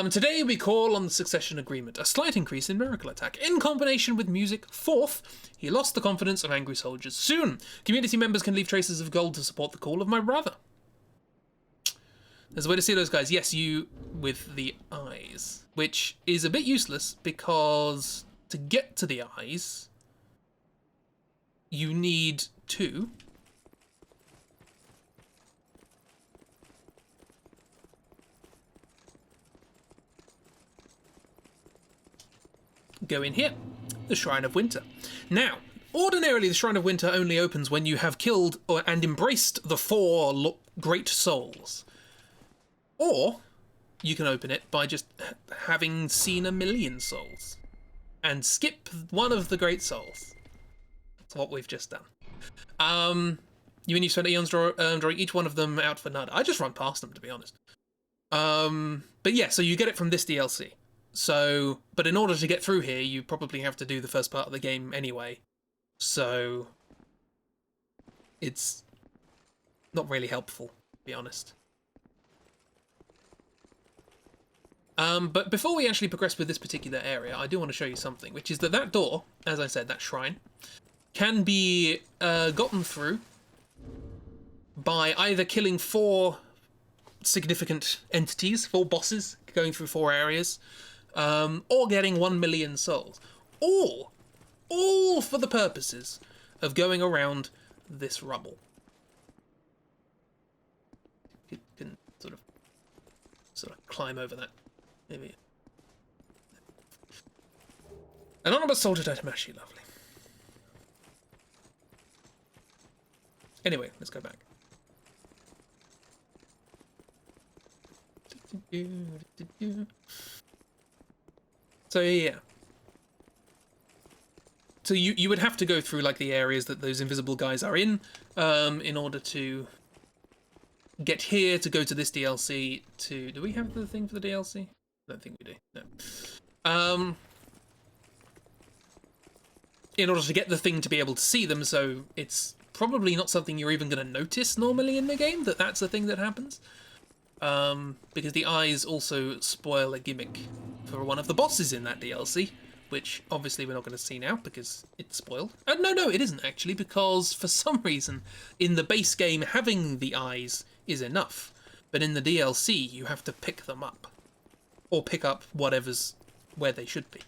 Today we call on the Succession Agreement, a slight increase in miracle attack. In combination with music, fourth, he lost the confidence of angry soldiers. Soon, community members can leave traces of gold to support the call of my brother. There's a way to see those guys. Yes, you with the eyes, which is a bit useless because to get to the eyes, you need two. Go in here, the Shrine of Winter. Now, ordinarily the Shrine of Winter only opens when you have killed and embraced the 4 great souls. Or you can open it by just having seen 1,000,000 souls and skip one of the great souls. That's what we've just done. You mean you spent eons drawing each one of them out for nada? I just run past them, to be honest. But yeah, so you get it from this DLC. So, but in order to get through here, you probably have to do the first part of the game anyway. So, it's not really helpful, to be honest. But before we actually progress with this particular area, I do want to show you something, which is that that door, as I said, that shrine, can be gotten through by either killing 4 significant entities, 4 bosses, going through 4 areas, or getting 1,000,000 souls. All for the purposes of going around this rubble. You can sort of climb over that. Maybe. Anonymous soldier Datamashi, lovely. Anyway, let's go back. So yeah. So you would have to go through like the areas that those invisible guys are in order to get here, to go to this DLC, to... Do we have the thing for the DLC? I don't think we do, no. In order to get the thing to be able to see them, so it's probably not something you're even going to notice normally in the game, that's a thing that happens. Because the eyes also spoil a gimmick for one of the bosses in that DLC, which obviously we're not going to see now because it's spoiled. No, it isn't actually, because for some reason in the base game having the eyes is enough, but in the DLC you have to pick them up, or pick up whatever's where they should be.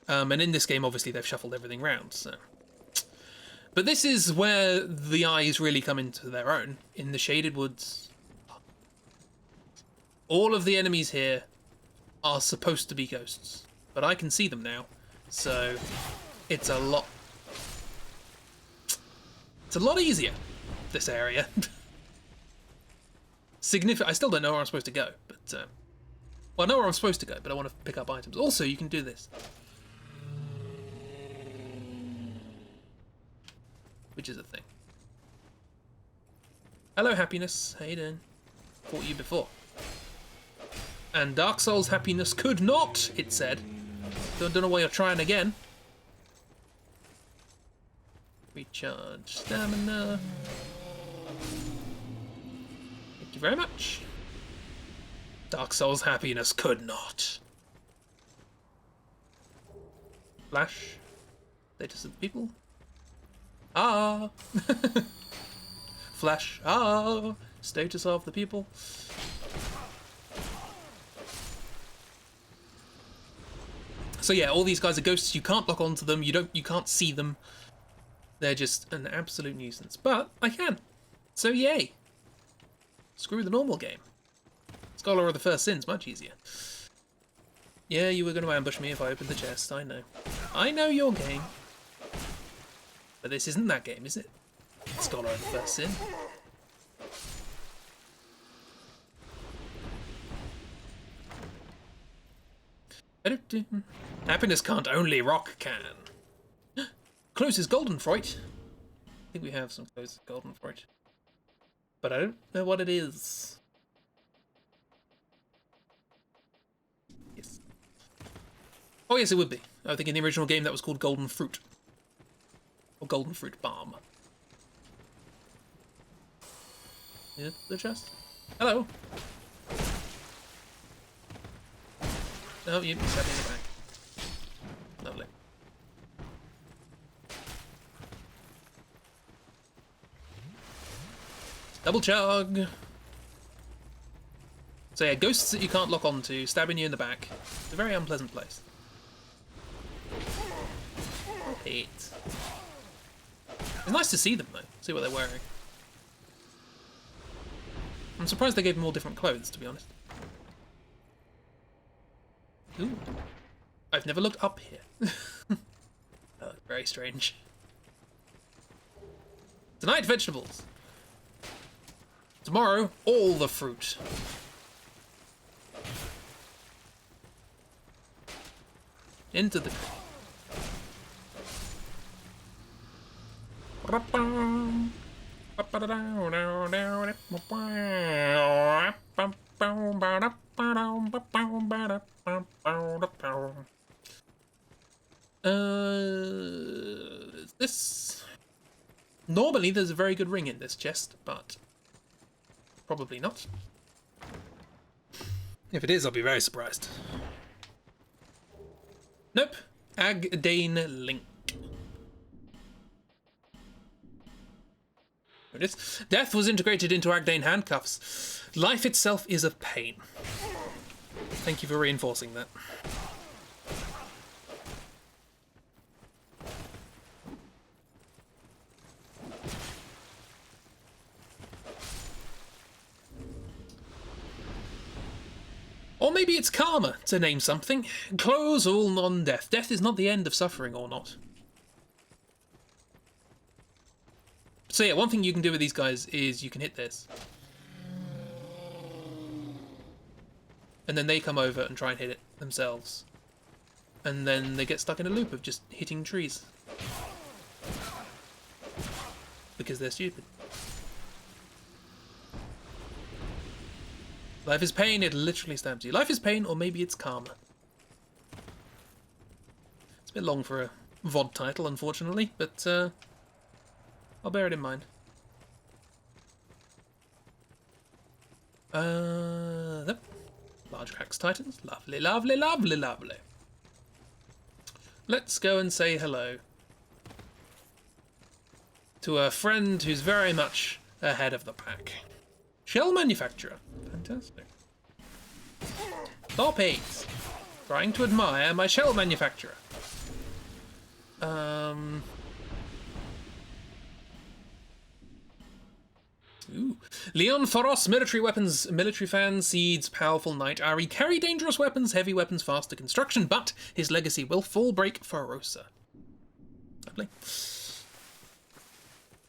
And in this game, obviously, they've shuffled everything round, so... But this is where the eyes really come into their own, in the Shaded Woods. All of the enemies here are supposed to be ghosts, but I can see them now, so it's a lot easier, this area. I still don't know where I'm supposed to go, but well, I know where I'm supposed to go, but I want to pick up items. Also, you can do this, which is a thing. Hello, happiness. How you doing? Fought you before. And Dark Souls happiness could not, it said. Don't know why you're trying again. Recharge stamina. Thank you very much. Dark Souls happiness could not. Flash. Status of the people. Ah. Flash. Ah. Status of the people. So yeah, all these guys are ghosts. You can't lock onto them. You can't see them. They're just an absolute nuisance. But I can. So yay. Screw the normal game. Scholar of the First Sin's much easier. Yeah, you were going to ambush me if I opened the chest. I know. I know your game. But this isn't that game, is it? Scholar of the First Sin. Happiness can't, only rock can. Closest golden fright. I think we have some closest golden fright. But I don't know what it is. Yes. Oh yes, it would be. I think in the original game that was called Golden Fruit. Or Golden Fruit Balm. Yeah, the chest. Hello. Oh, you stabbed me in the back. Lovely. Double chug. So yeah, ghosts that you can't lock onto, stabbing you in the back. It's a very unpleasant place. Hate. It's nice to see them though, see what they're wearing. I'm surprised they gave them all different clothes, to be honest. Ooh. I've never looked up here. Oh, very strange. Tonight, vegetables. Tomorrow, all the fruit. Into the... This... Normally there's a very good ring in this chest, but probably not. If it is, I'll be very surprised. Nope. Agdane Link. There it is. Death was integrated into Agdane handcuffs. Life itself is a pain. Thank you for reinforcing that. Or maybe it's karma, to name something. Close all non-death. Death is not the end of suffering, or not. So yeah, one thing you can do with these guys is you can hit this. And then they come over and try and hit it themselves. And then they get stuck in a loop of just hitting trees. Because they're stupid. Life is pain, it literally stabs you. Life is pain, or maybe it's karma. It's a bit long for a VOD title, unfortunately, but I'll bear it in mind. Yep. Large cracks titans. Lovely, lovely, lovely, lovely. Let's go and say hello to a friend who's very much ahead of the pack. Shell manufacturer. Fantastic. Stop it. Trying to admire my shell manufacturer. Ooh. Leon Foros, military fan, seeds, powerful knight. Ari, carry dangerous weapons, heavy weapons, faster construction, but his legacy will fall break Ferosa. Lovely.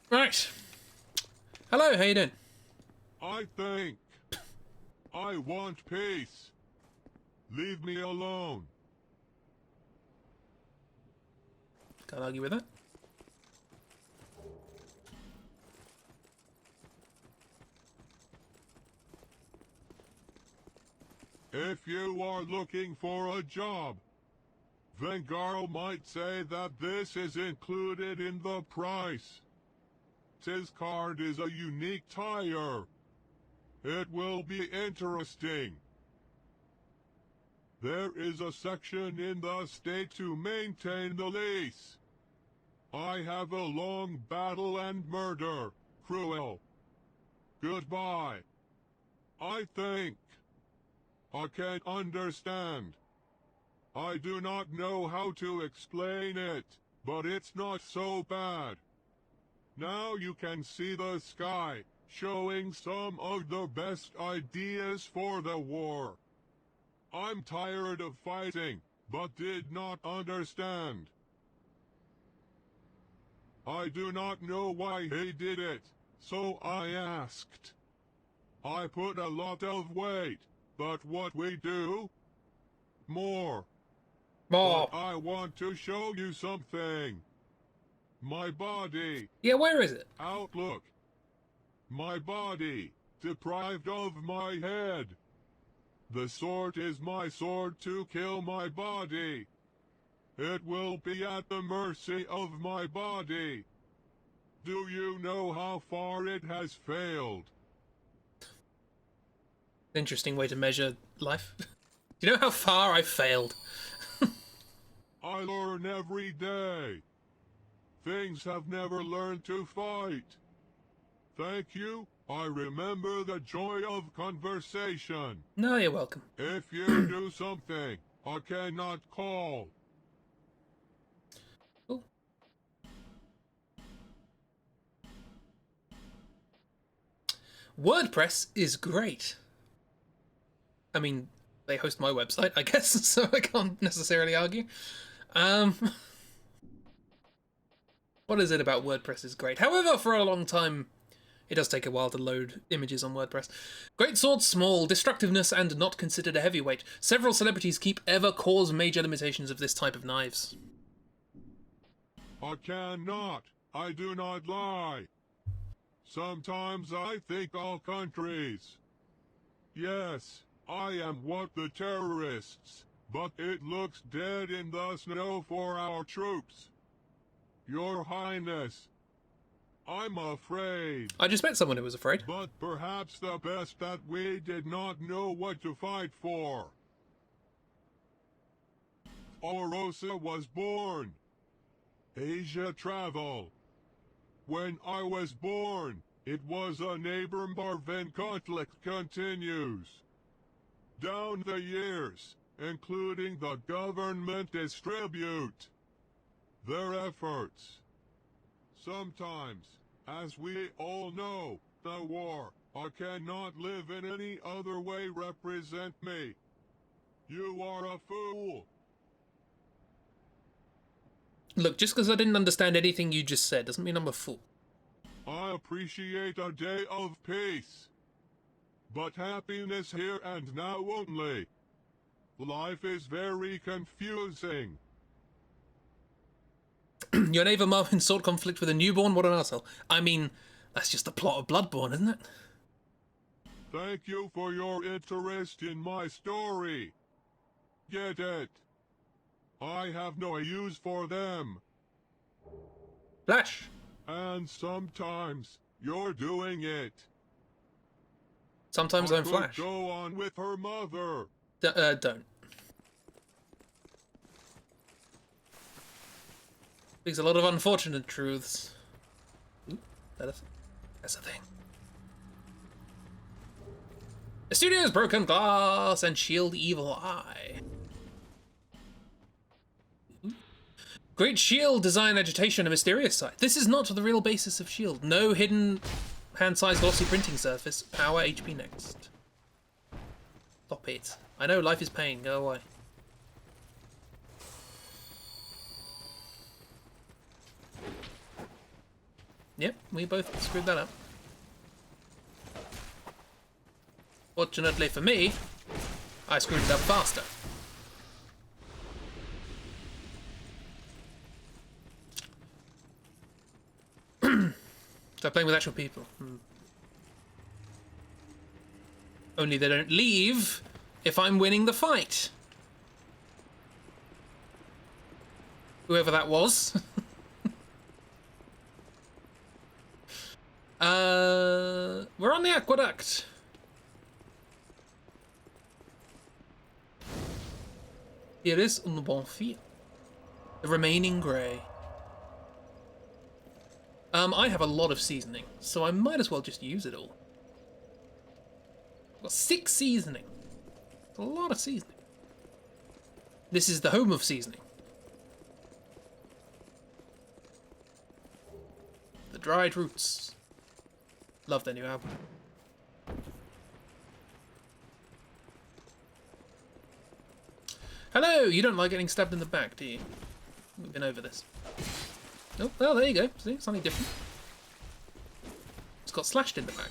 Right. Hello, how you doing? I think. I want peace. Leave me alone. Can't argue with that. If you are looking for a job, Vengarl might say that this is included in the price. His card is a unique tire. It will be interesting. There is a section in the state to maintain the lease. I have a long battle and murder. Cruel. Goodbye. I think. I can understand. I do not know how to explain it, but it's not so bad. Now you can see the sky, showing some of the best ideas for the war. I'm tired of fighting, but did not understand. I do not know why he did it, so I asked. I put a lot of weight, but what we do? More. More. But I want to show you something. My body. Yeah, where is it? Outlook. My body, deprived of my head. The sword is my sword to kill my body. It will be at the mercy of my body. Do you know how far it has failed? Interesting way to measure life. Do you know how far I failed? I learn every day. Things have never learned to fight. Thank you. I remember the joy of conversation. No, you're welcome. If you do something, I cannot call. Cool. WordPress is great. I mean, they host my website, I guess, so I can't necessarily argue. What is it about WordPress is great? However, for a long time, it does take a while to load images on WordPress. Great sword, small, destructiveness, and not considered a heavyweight. Several celebrities keep ever cause major limitations of this type of knives. I cannot. I do not lie. Sometimes I think all countries. Yes, I am what the terrorists, but it looks dead in the snow for our troops. Your Highness, I'm afraid. I just met someone who was afraid. But perhaps the best that we did not know what to fight for. Orosa was born. Asia travel. When I was born, it was a neighbor Marvin conflict continues. Down the years, including the government distribute their efforts. Sometimes, as we all know, the war, I cannot live in any other way represent me. You are a fool. Look, just because I didn't understand anything you just said doesn't mean I'm a fool. I appreciate a day of peace. But happiness here and now only. Life is very confusing. Your neighbour Marvin sought conflict with a newborn? What an arsehole. I mean, that's just the plot of Bloodborne, isn't it? Thank you for your interest in my story. Get it? I have no use for them. Flash. And sometimes you're doing it. Sometimes I'm could Flash. Go on with her mother. Don't. Speaks a lot of unfortunate truths. Ooh, that's a thing. The studio's broken glass and shield evil eye. Ooh. Great shield design agitation, a mysterious side. This is not the real basis of shield. No hidden hand-sized glossy printing surface. Power HP next. Stop it. I know life is pain. Go away. Yep, we both screwed that up. Fortunately for me, I screwed it up faster. Start playing with actual people. Only they don't leave if I'm winning the fight. Whoever that was. We're on the aqueduct. Here is un bon fil. The remaining grey. I have a lot of seasoning, so I might as well just use it all. I've got 6 seasoning. That's a lot of seasoning. This is the home of seasoning. The Dried Roots. Love their new album. Hello! You don't like getting stabbed in the back, do you? We've been over this. Oh, well, there you go. See, something different. It's got slashed in the back.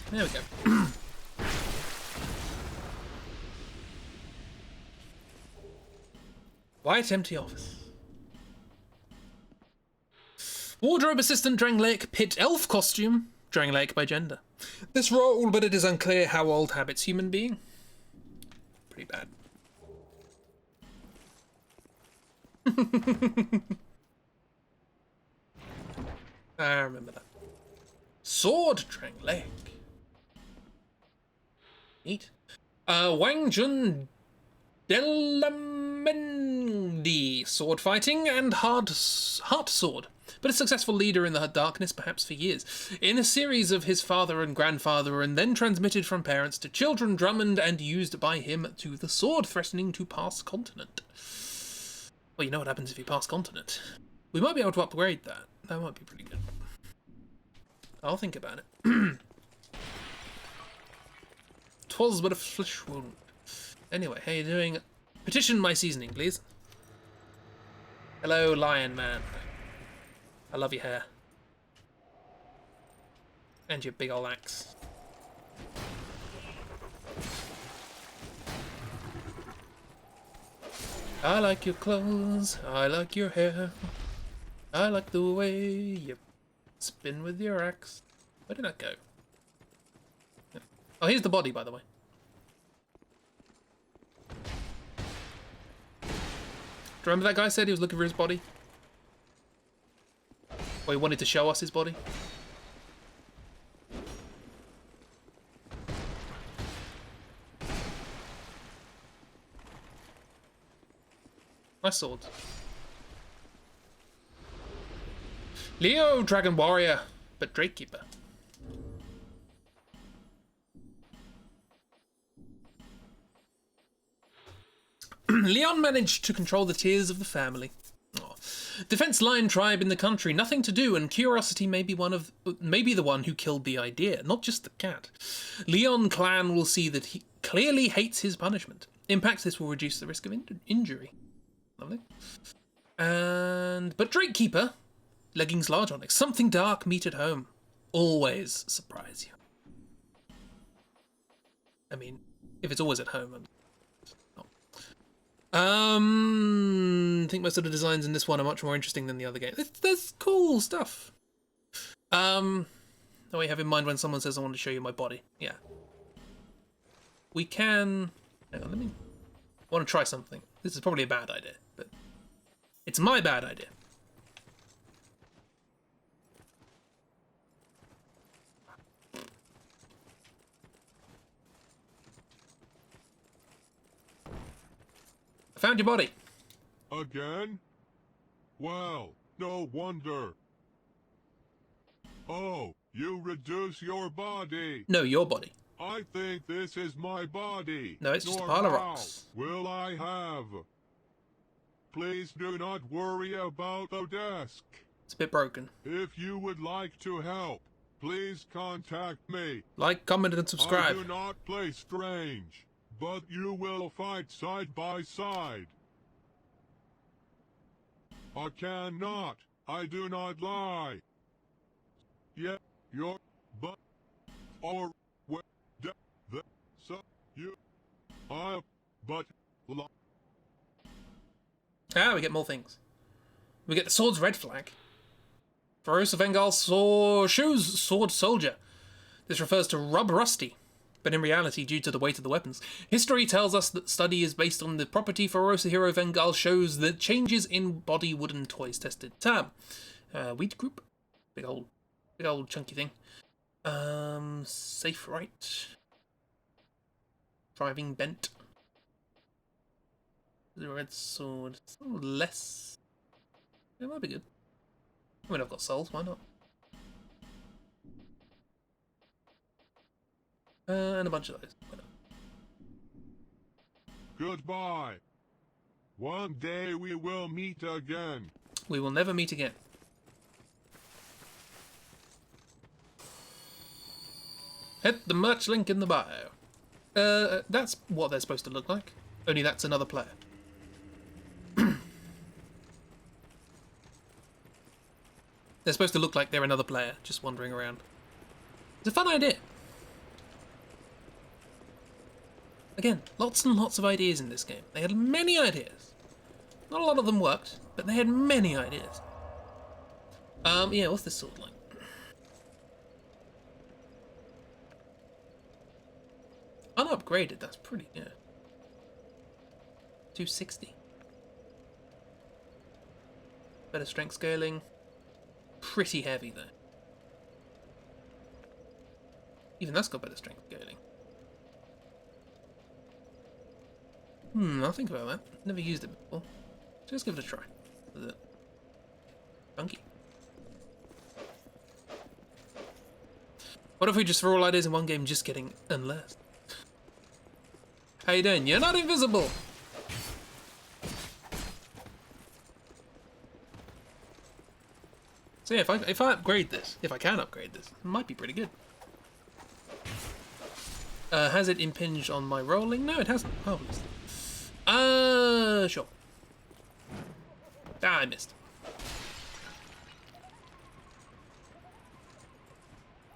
There we go. White empty office. Wardrobe assistant Drangleic, pit elf costume. Drangleic by gender. This role, but it is unclear how old habits human being. Pretty bad. I remember that. Sword Drangleic. Neat. Wang Jun Delamendi. Sword fighting and heart sword. But a successful leader in the darkness perhaps for years. In a series of his father and grandfather, and then transmitted from parents to children, drummed and used by him to the sword, threatening to pass continent. Well, you know what happens if you pass continent. We might be able to upgrade that. That might be pretty good. I'll think about it. 'Twas but a flesh wound. Anyway, how you doing? Petition my seasoning, please. Hello, Lion Man. I love your hair. And your big ol' axe. I like your clothes, I like your hair. I like the way you spin with your axe. Where did that go? Oh, here's the body, by the way. Do you remember that guy said he was looking for his body? Or he wanted to show us his body? Nice sword. Leo, Dragon Warrior, but Drake Keeper. Leon managed to control the tears of the family. Oh. Defense line tribe in the country, nothing to do, and curiosity may be the one who killed the idea, not just the cat. Leon clan will see that he clearly hates his punishment. In fact, this will reduce the risk of injury. Lovely. But Drake Keeper, leggings large onyx, something dark, meet at home. Always surprise you. I mean, if it's always at home, I think most of the designs in this one are much more interesting than the other game. There's cool stuff. What do you have in mind when someone says I want to show you my body? Yeah. We can... Hang on, I want to try something. This is probably a bad idea, but it's my bad idea. I found your body. Again? Well, no wonder. Oh, you reduce your body. No, your body. I think this is my body. No, it's just a Nor pile of how rocks. will I have? Please do not worry about the desk. It's a bit broken. If you would like to help, please contact me. Like, comment, and subscribe. I do not play strange, but you will fight side by side. I cannot. I do not lie. Yet your but or what the so you I but lie. Ah, we get more things. We get the sword's red flag. Feroce of Vengal shoes sword soldier. This refers to rub rusty, but in reality, due to the weight of the weapons. History tells us that study is based on the property Feroce Hero Vengal shows that changes in body wooden toys tested term. Wheat group, big old chunky thing. Safe right. Driving bent. The red sword. Less. It might be good. I mean, I've got souls, why not? And a bunch of those. Why not? Goodbye. One day we will meet again. We will never meet again. Hit the merch link in the bio. That's what they're supposed to look like. Only that's another player. They're supposed to look like they're another player, just wandering around. It's a fun idea. Again, lots and lots of ideas in this game. They had many ideas. Not a lot of them worked, but they had many ideas. Yeah, what's this sword like? Unupgraded, that's pretty, yeah. 260. Better strength scaling. Pretty heavy though. Even that's got better strength scaling. I'll think about that. Never used it before. So let's give it a try. Is it funky? What if we just throw all ideas in one game, just getting unless? How you doing? You're not invisible! So yeah, if I upgrade this, if I can upgrade this, it might be pretty good. Has it impinged on my rolling? No, it hasn't. Oh, sure. Ah, I missed.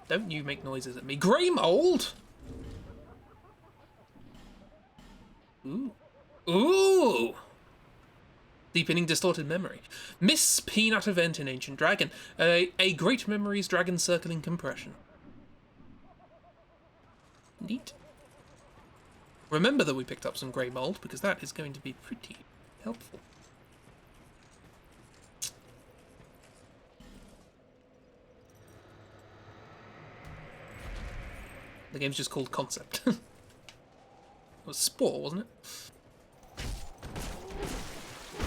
Don't you make noises at me. Grey mold! Ooh. Ooh! Deepening distorted memory. Miss Peanut event in Ancient Dragon. A great memories dragon circling compression. Neat. Remember that we picked up some grey mold, because that is going to be pretty helpful. The game's just called Concept. It was Spore, wasn't it?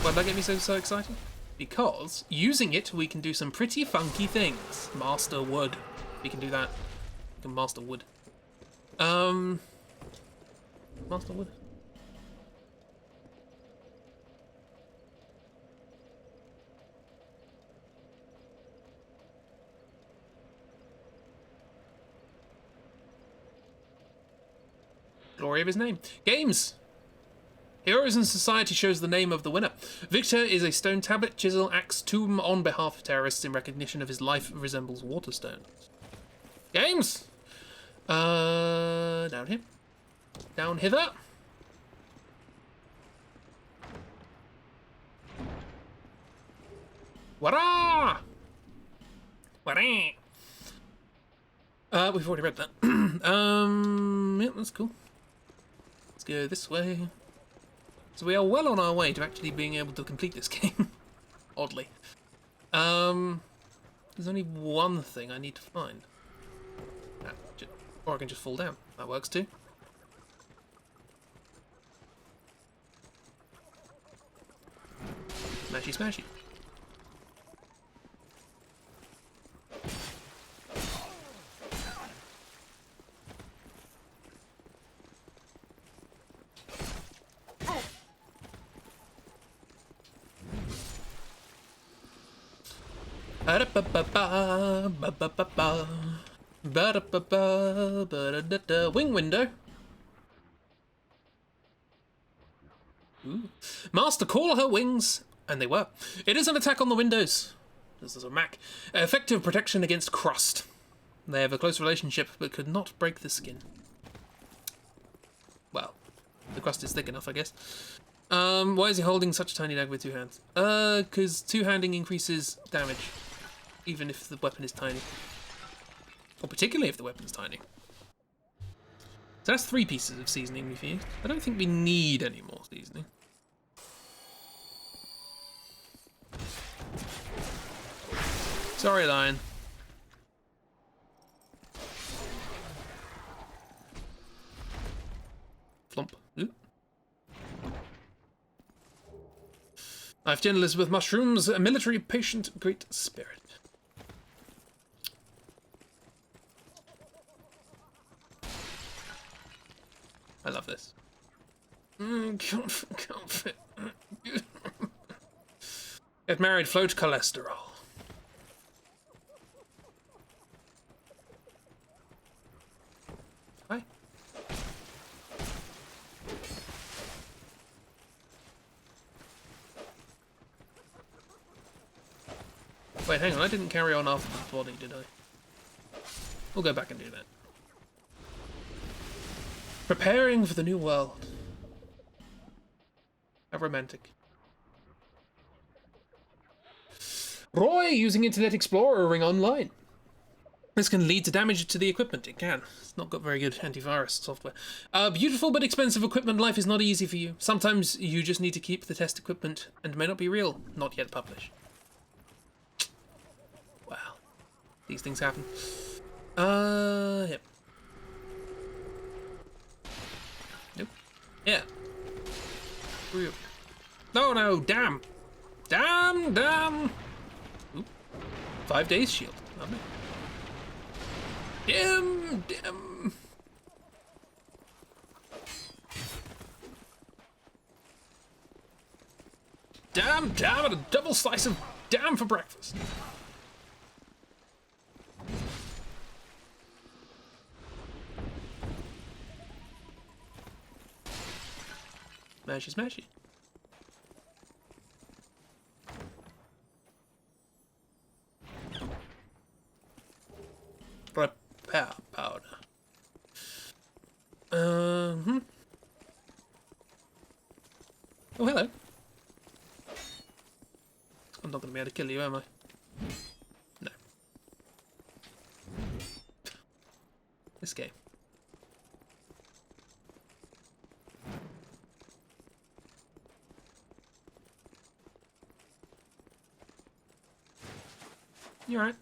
Why did that get me so excited? Because using it, we can do some pretty funky things. Master wood. We can do that. We can master wood. Master wood. Glory of his name. Games! Heroes in Society shows the name of the winner. Victor is a stone tablet, chisel, axe, tomb on behalf of terrorists in recognition of his life resembles Waterstone. Games! Down here. Down hither. Wara! Wara! We've already read that. Yeah, that's cool. Let's go this way. So we are well on our way to actually being able to complete this game. Oddly. There's only one thing I need to find. Or I can just fall down. That works too. Smashy smashy. Ba-da-ba-ba-ba, ba-ba-ba-ba. Ba-da-ba-ba, ba-da-da-da. Wing window. Ooh. Master, call her wings. And they were. It is an attack on the windows. This is a Mac. Effective protection against crust. They have a close relationship, but could not break the skin. Well, the crust is thick enough, I guess. Why is he holding such a tiny dagger with two hands? Because two-handing increases damage, even if the weapon is tiny. Or particularly if the weapon is tiny. So that's 3 pieces of seasoning we've used. I don't think we need any more seasoning. Sorry, Lion. Flump. Ooh. I've Jen Elizabeth mushrooms, a military patient, great spirit. I love this. Comfort. Get married, float cholesterol. Hi. Wait, hang on, I didn't carry on after the body, did I? We'll go back and do that. Preparing for the new world. How romantic. Roy using Internet Explorer ring online. This can lead to damage to the equipment. It can. It's not got very good antivirus software. Beautiful but expensive equipment. Life is not easy for you. Sometimes you just need to keep the test equipment and may not be real. Not yet published. Wow. These things happen. Yep. Nope. Yeah. Real. No, no, damn. Damn. Oop. 5 days shield. Lovely. Damn. Damn, and a double slice of damn for breakfast. Smashy. Repair powder. Oh, hello. I'm not going to be able to kill you, am I? No. Escape. You alright?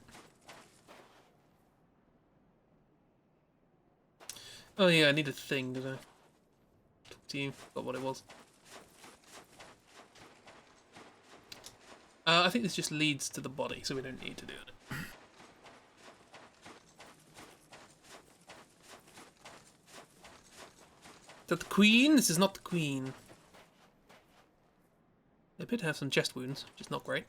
Oh yeah, I need a thing, did I? Talk to you, forgot what it was. I think this just leads to the body, so we don't need to do it. Is that the Queen? This is not the Queen. They appear to have some chest wounds, which is not great.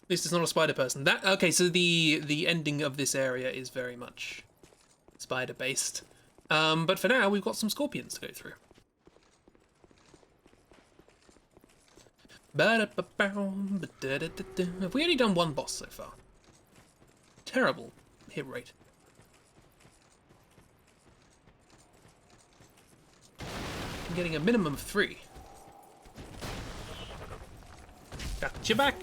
At least it's not a spider person. That okay, so the ending of this area is very much spider based. But for now we've got some scorpions to go through. Have we only done one boss so far? Terrible hit rate. I'm getting a minimum of 3. Got your back.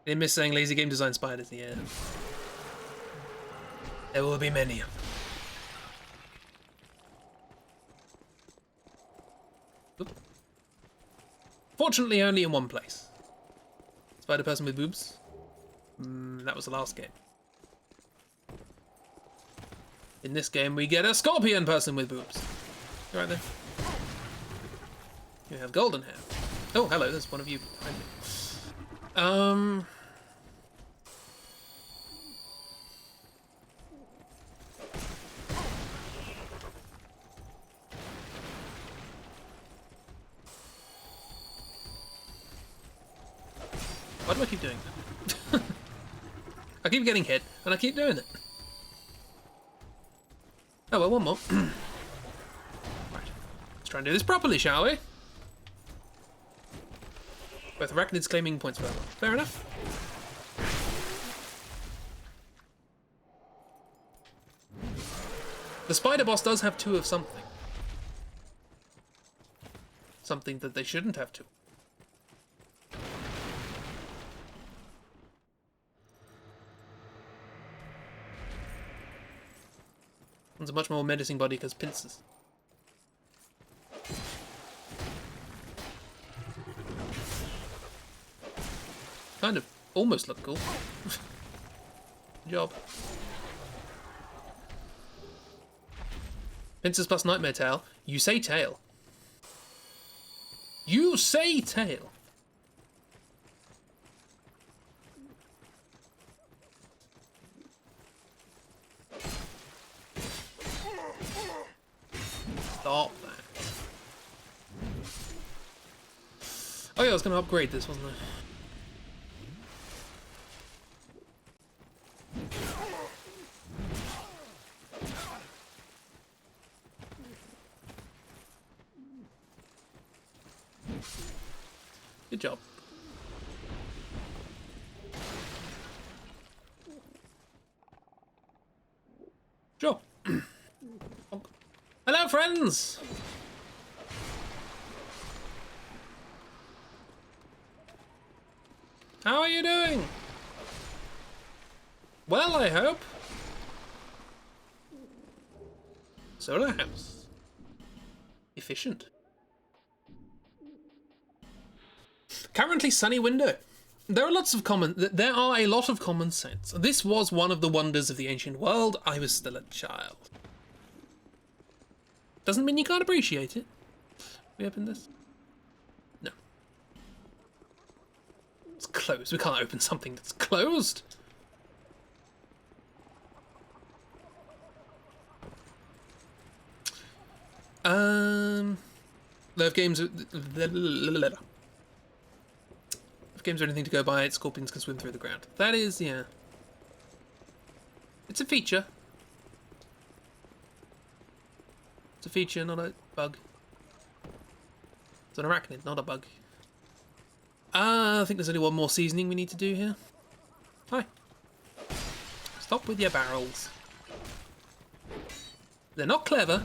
They miss saying lazy game design spiders, yeah. There will be many of them. Oop. Fortunately, only in one place. Spider person with boobs. That was the last game. In this game, we get a scorpion person with boobs. You right there? You have golden hair. Oh, hello, there's one of you behind me. Why do I keep doing that? I keep getting hit, and I keep doing it. Oh, well, one more. Right. Let's try and do this properly, shall we? Both arachnids claiming points for that one. Fair enough. The spider boss does have 2 of something. Something that they shouldn't have 2. One's a much more menacing body because pincers. Kind of almost look cool. Good job. Pincers plus Nightmare Tail. You say tail. You say tail. Stop that. Oh yeah, I was going to upgrade this, wasn't I? Good job. Sure. Hello, friends! How are you doing? Well, I hope. Solar house. Efficient. Currently sunny window. There are a lot of common sense. This was one of the wonders of the ancient world. I was still a child. Doesn't mean you can't appreciate it. We open this? No. It's closed. We can't open something that's closed. If games are anything to go by, scorpions can swim through the ground. That is, yeah. It's a feature. It's a feature, not a bug. It's an arachnid, not a bug. I think there's only one more seasoning we need to do here. Hi. Stop with your barrels. They're not clever.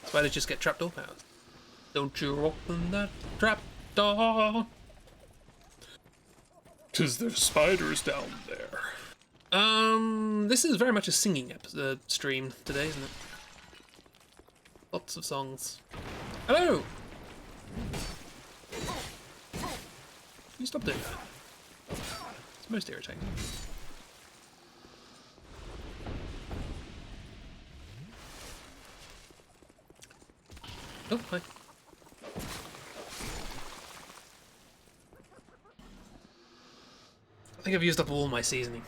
Spiders just get trapdoor powers. Don't you open that trapdoor. 'Cause there's spiders down there. This is very much a singing stream today, isn't it? Lots of songs. Hello! Can you stop doing that? It's most irritating. Oh, hi. I think I've used up all my seasoning.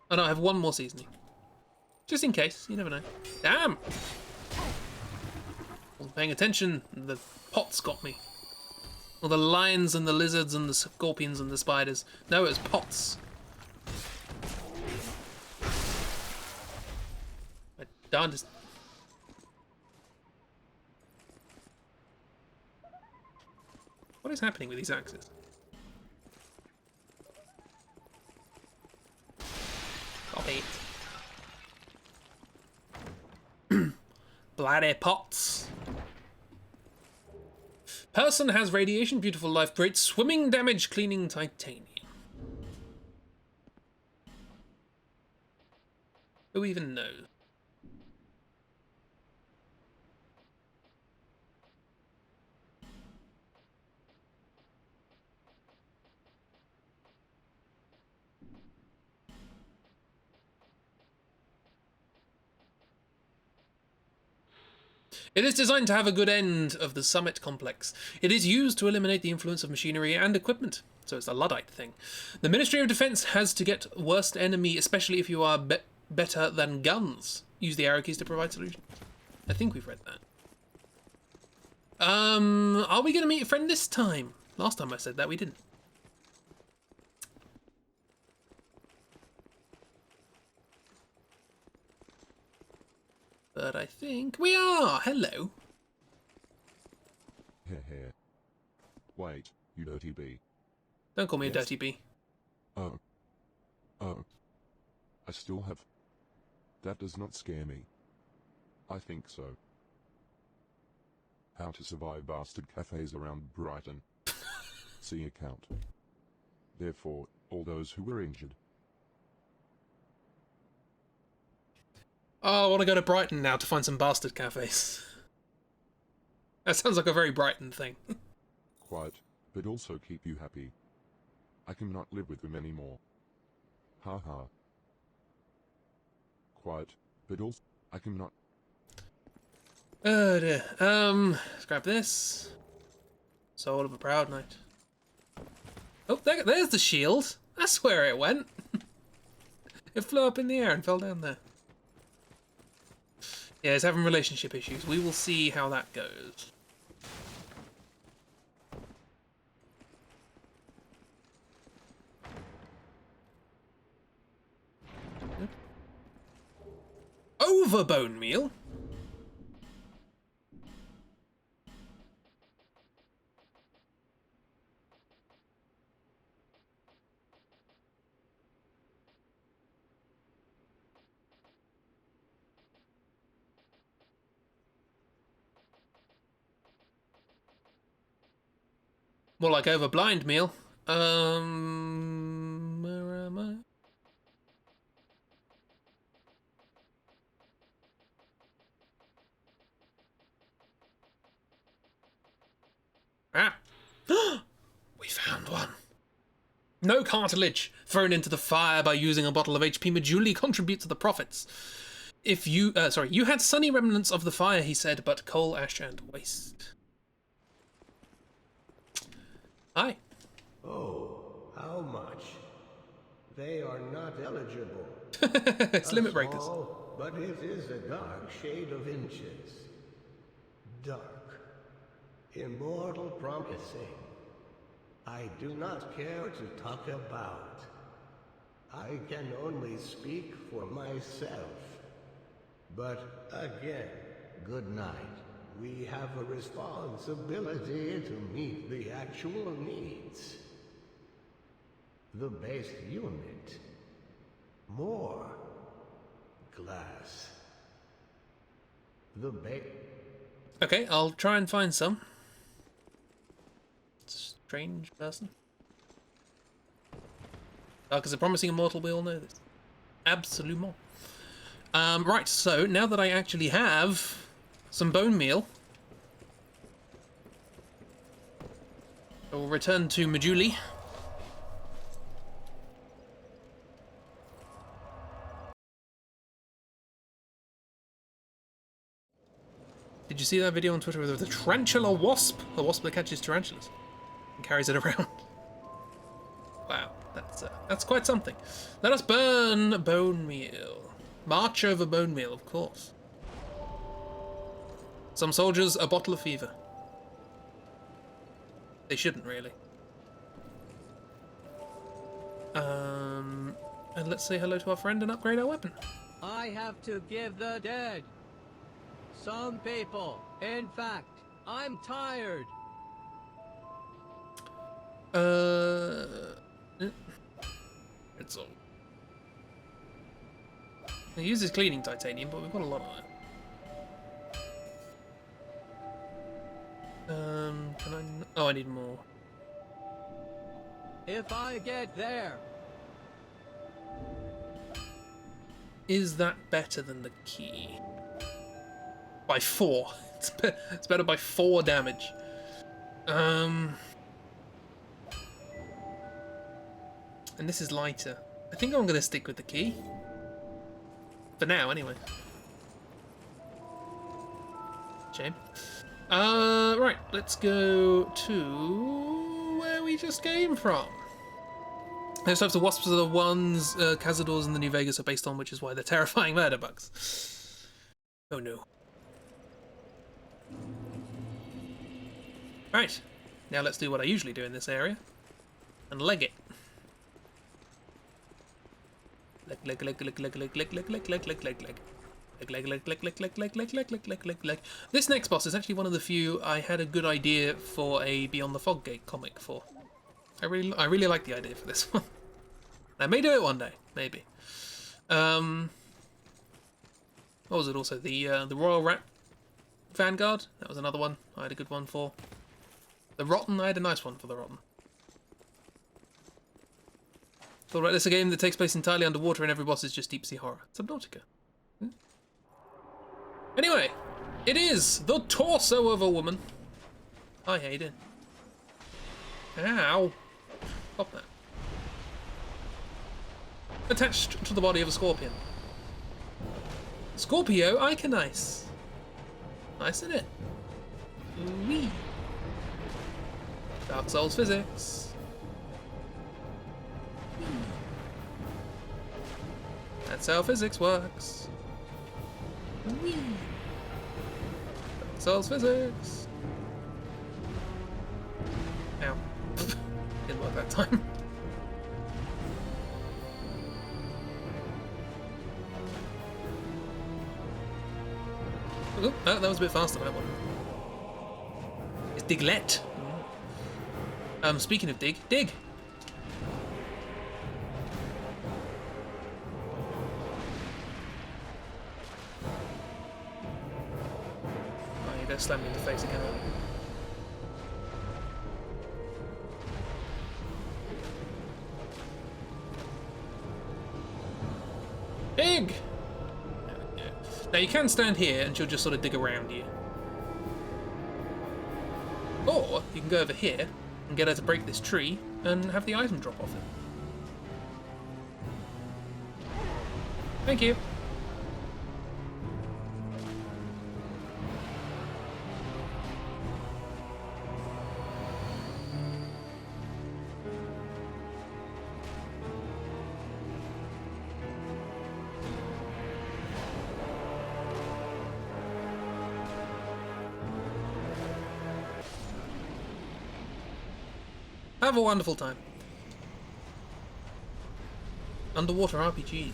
Oh no, I have one more seasoning. Just in case, you never know. Damn! Wasn't paying attention, the pots got me. Or the lions and the lizards and the scorpions and the spiders. No, it was pots. My darndest. What is happening with these axes? Copy. Bloody pots. Person has radiation, beautiful life, great swimming damage, cleaning titanium. Who even knows? It is designed to have a good end of the summit complex. It is used to eliminate the influence of machinery and equipment. So it's a Luddite thing. The Ministry of Defense has to get worst enemy, especially if you are better than guns. Use the arrow keys to provide solutions. I think we've read that. Are we going to meet a friend this time? Last time I said that, we didn't. But I think we are. Hello. Heh. Wait, you dirty bee. Don't call me a Yes. dirty bee. Oh. I still have... That does not scare me. I think so. How to survive bastard cafes around Brighton. See account. Therefore, all those who were injured. Oh, I want to go to Brighton now to find some bastard cafes. That sounds like a very Brighton thing. Quiet, but also keep you happy. I cannot live with them anymore. Ha ha. Quiet, but also I cannot. Oh dear. Let's grab this. Soul of a Proud Knight. Oh, there's the shield. That's where it went. It flew up in the air and fell down there. Yeah, it's having relationship issues. We will see how that goes. Over bone meal? More like over blind meal. Where am I? Ah! We found one. No cartilage. Thrown into the fire by using a bottle of HP Majuli contribute to the profits. If you, you had sunny remnants of the fire, he said, but coal, ash, and waste. Hi. Oh, how much? They are not eligible. It's limit breakers. Small, but it is a dark shade of inches. Dark. Immortal promising. I do not care to talk about. I can only speak for myself. But again, good night. We have a responsibility to meet the actual needs. The base unit. More glass. The base... Okay, I'll try and find some. Strange person. Dark as a promising immortal, we all know this. Absolument. Right, so now that I actually have some bone meal, I will return to Majuli. Did you see that video on Twitter with the tarantula wasp? The wasp that catches tarantulas and carries it around. Wow, that's quite something. Let us burn bone meal. March over bone meal, of course. Some soldiers, a bottle of fever. They shouldn't really. And let's say hello to our friend and upgrade our weapon. I have to give the dead. Some people. In fact, I'm tired. It's all. He uses cleaning titanium, but we've got a lot of it. Can I? Oh, I need more. If I get there. Is that better than the key? By 4. It's better by 4 damage. And this is lighter. I think I'm gonna stick with the key. For now, anyway. Shame. Right, let's go to where we just came from. Those types of wasps are the ones Cazadors in the New Vegas are based on, which is why they're terrifying murder bugs. Oh no. Right, now let's do what I usually do in this area and leg it. Leg. This next boss is actually one of the few I had a good idea for a Beyond the Fog Gate comic for. I really like the idea for this one. I may do it one day, maybe. What was it also? The Royal Rat Vanguard? That was another one I had a good one for. The Rotten, I had a nice one for the Rotten. Thought about this, a game that takes place entirely underwater and every boss is just deep sea horror. Subnautica. Anyway, it is the torso of a woman. Hi, how you doing? Ow. Stop that. Attached to the body of a scorpion. Scorpio Iconice. Nice, isn't it? Wee. Dark Souls physics. That's how physics works. Wee. Dark Souls physics. Ow. Didn't work that time. Oh, that was a bit faster, that one. It's Diglett. Speaking of dig. Oh, you're gonna slam me in the face again, aren't you? Dig! Now you can stand here and she'll just sort of dig around you. Or you can go over here and get her to break this tree and have the item drop off it. Thank you. Have a wonderful time. Underwater RPG.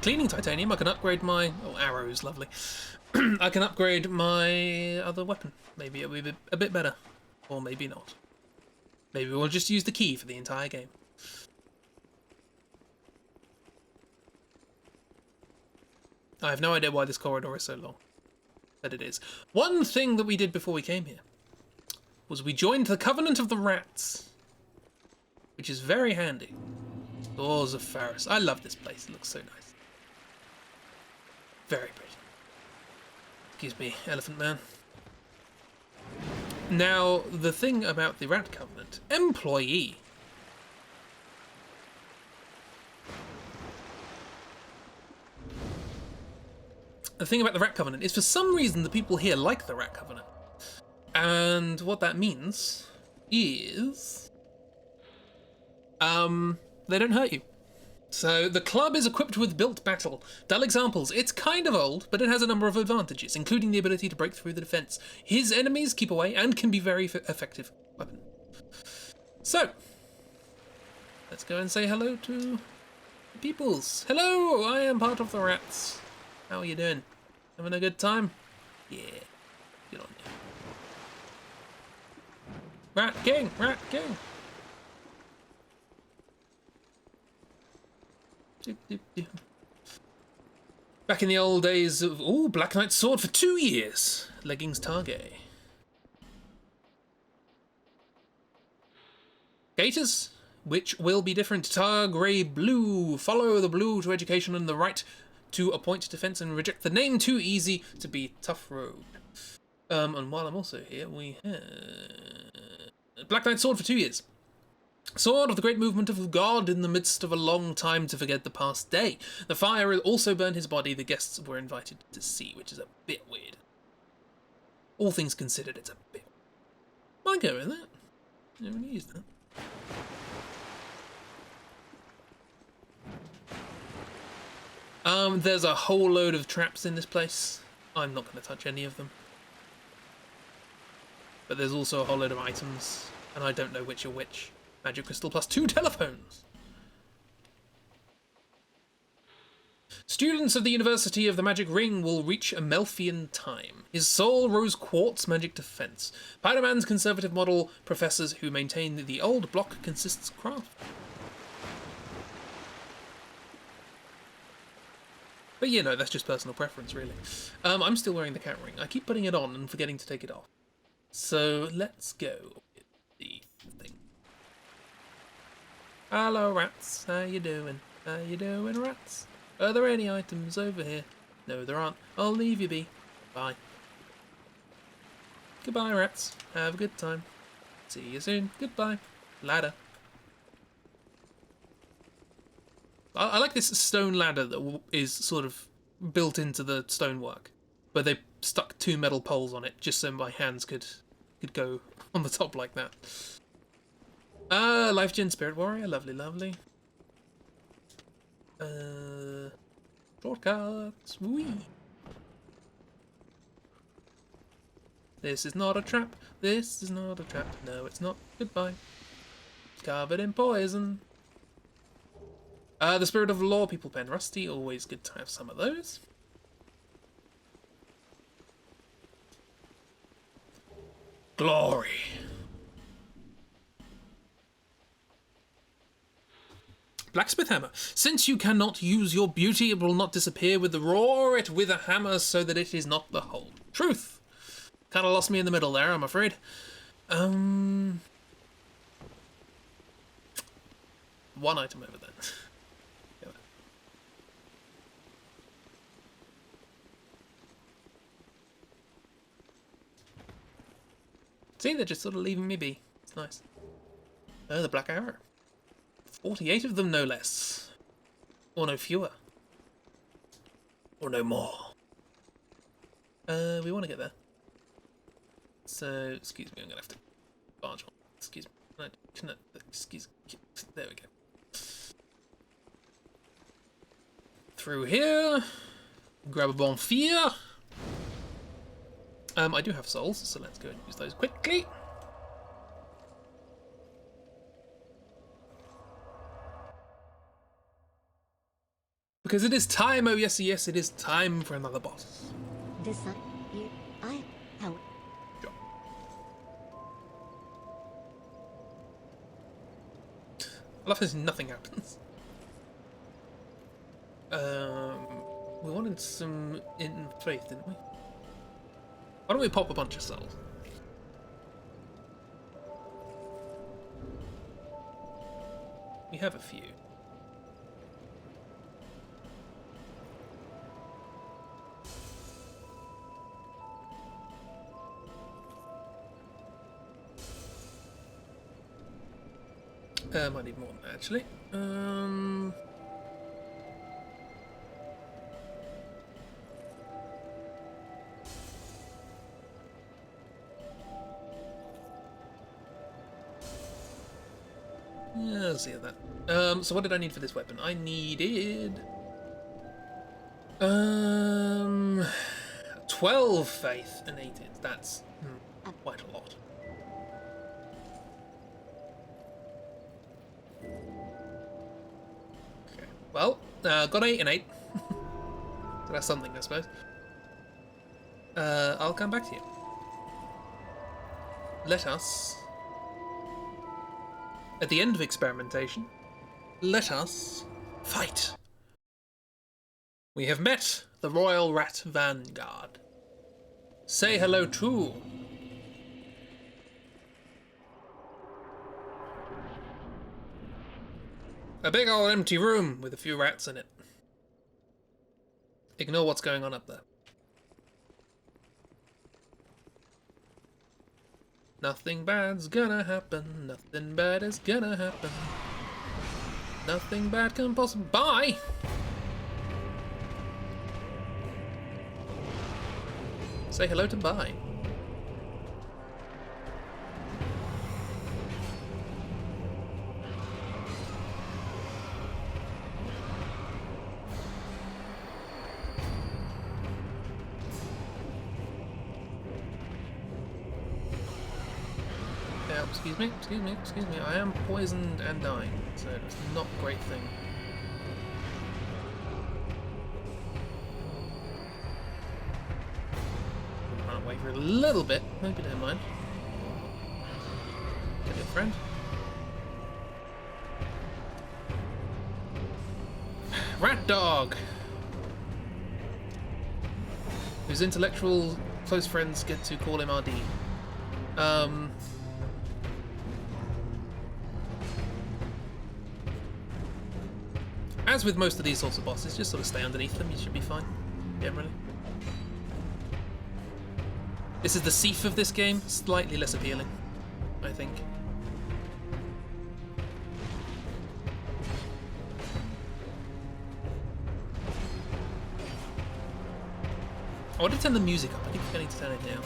Cleaning titanium, I can upgrade my... Oh, arrows, lovely. I can upgrade my other weapon. Maybe it'll be a bit better. Or maybe not. Maybe we'll just use the key for the entire game. I have no idea why this corridor is so long. But it is. One thing that we did before we came here was we joined the Covenant of the Rats, which is very handy. Doors of Faris. I love this place. It looks so nice. Very pretty. Excuse me, Elephant Man. Now, the thing about the Rat Covenant, employee. The thing about the Rat Covenant is for some reason the people here like the Rat Covenant. And what that means is, they don't hurt you. So the club is equipped with built battle. Dull examples. It's kind of old, but it has a number of advantages, including the ability to break through the defense. His enemies keep away and can be very effective weapon. So, let's go and say hello to the peoples. Hello, I am part of the Rats. How are you doing? Having a good time? Yeah, good on you. Rat King! Rat King! Back in the old days of... Ooh, Black Knight's sword for 2 years. Leggings Target. Gators, which will be different. Tar Grey Blue. Follow the blue to education and the right to appoint defense and reject the name too easy to be Tough Road. And while I'm also here, we have... Black Knight's sword for 2 years. Sword of the great movement of God in the midst of a long time to forget the past day. The fire also burned his body the guests were invited to see, which is a bit weird. All things considered, it's a bit... I go with that. Never really used that. There's a whole load of traps in this place. I'm not going to touch any of them. But there's also a whole load of items, and I don't know which are which. Magic crystal plus 2 telephones. Students of the University of the Magic Ring will reach Amelfian time. His soul rose quartz magic defense. Spider-Man's conservative model professors who maintain the old block consists craft. But you know, that's just personal preference, really. I'm still wearing the cat ring. I keep putting it on and forgetting to take it off. So let's go with the thing. Hello, rats. How you doing? How you doing, rats? Are there any items over here? No, there aren't. I'll leave you be. Bye. Goodbye, rats. Have a good time. See you soon. Goodbye. Ladder. I like this stone ladder that is sort of built into the stonework, but they stuck 2 metal poles on it just so my hands could go on the top like that. Life Gen Spirit Warrior. Lovely, lovely. Shortcuts. Wee. This is not a trap. This is not a trap. No, it's not. Goodbye. Covered in poison. The Spirit of Law People Pen. Rusty. Always good to have some of those. Glory. Blacksmith hammer. Since you cannot use your beauty, it will not disappear. With the roar it with a hammer so that it is not the whole truth. Kind of lost me in the middle there, I'm afraid. One item over there. See, they're just sort of leaving me be. It's nice. Oh, the black arrow. 48 of them, no less. Or no fewer. Or no more. We want to get there. So, excuse me, I'm going to have to barge on. Excuse me. Excuse me. There we go. Through here. Grab a bonfire. I do have souls, so let's go and use those quickly. Because it is time, oh yes, yes, it is time for another boss. How? Sure. I love how nothing happens. We wanted some in faith, didn't we? Why don't we pop a bunch of souls? We have a few. Might need more than that, actually. Yeah, I'll see that. So what did I need for this weapon? I needed 12 faith and 8 it. That's quite a lot. Okay. Well, got 8 and 8. So that's something, I suppose. I'll come back to you. Let us, at the end of experimentation, let us fight. We have met the Royal Rat Vanguard. Say hello to... a big old empty room with a few rats in it. Ignore what's going on up there. Nothing bad's gonna happen. Nothing bad is gonna happen. Nothing bad can possibly... Bye! Say hello to Bye. Excuse me, excuse me, excuse me. I am poisoned and dying, so it's not a great thing. Run away for a little bit. Maybe don't mind. Get your friend. Rat dog! Whose intellectual close friends get to call him RD. As with most of these sorts of bosses, just sort of stay underneath them, you should be fine, generally. This is the Seif of this game, slightly less appealing, I think. I want to turn the music up. I think I need to turn it down.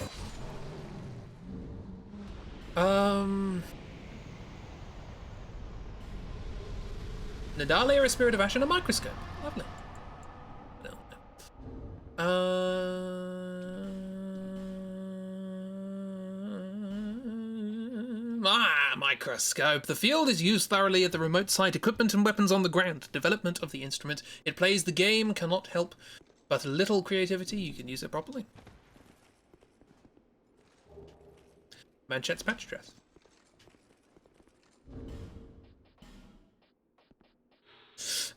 Nadalia, a spirit of ash, and a microscope. Lovely. No. Microscope. The field is used thoroughly at the remote site. Equipment and weapons on the ground. Development of the instrument. It plays the game, cannot help but a little creativity. You can use it properly. Manchette's patch dress.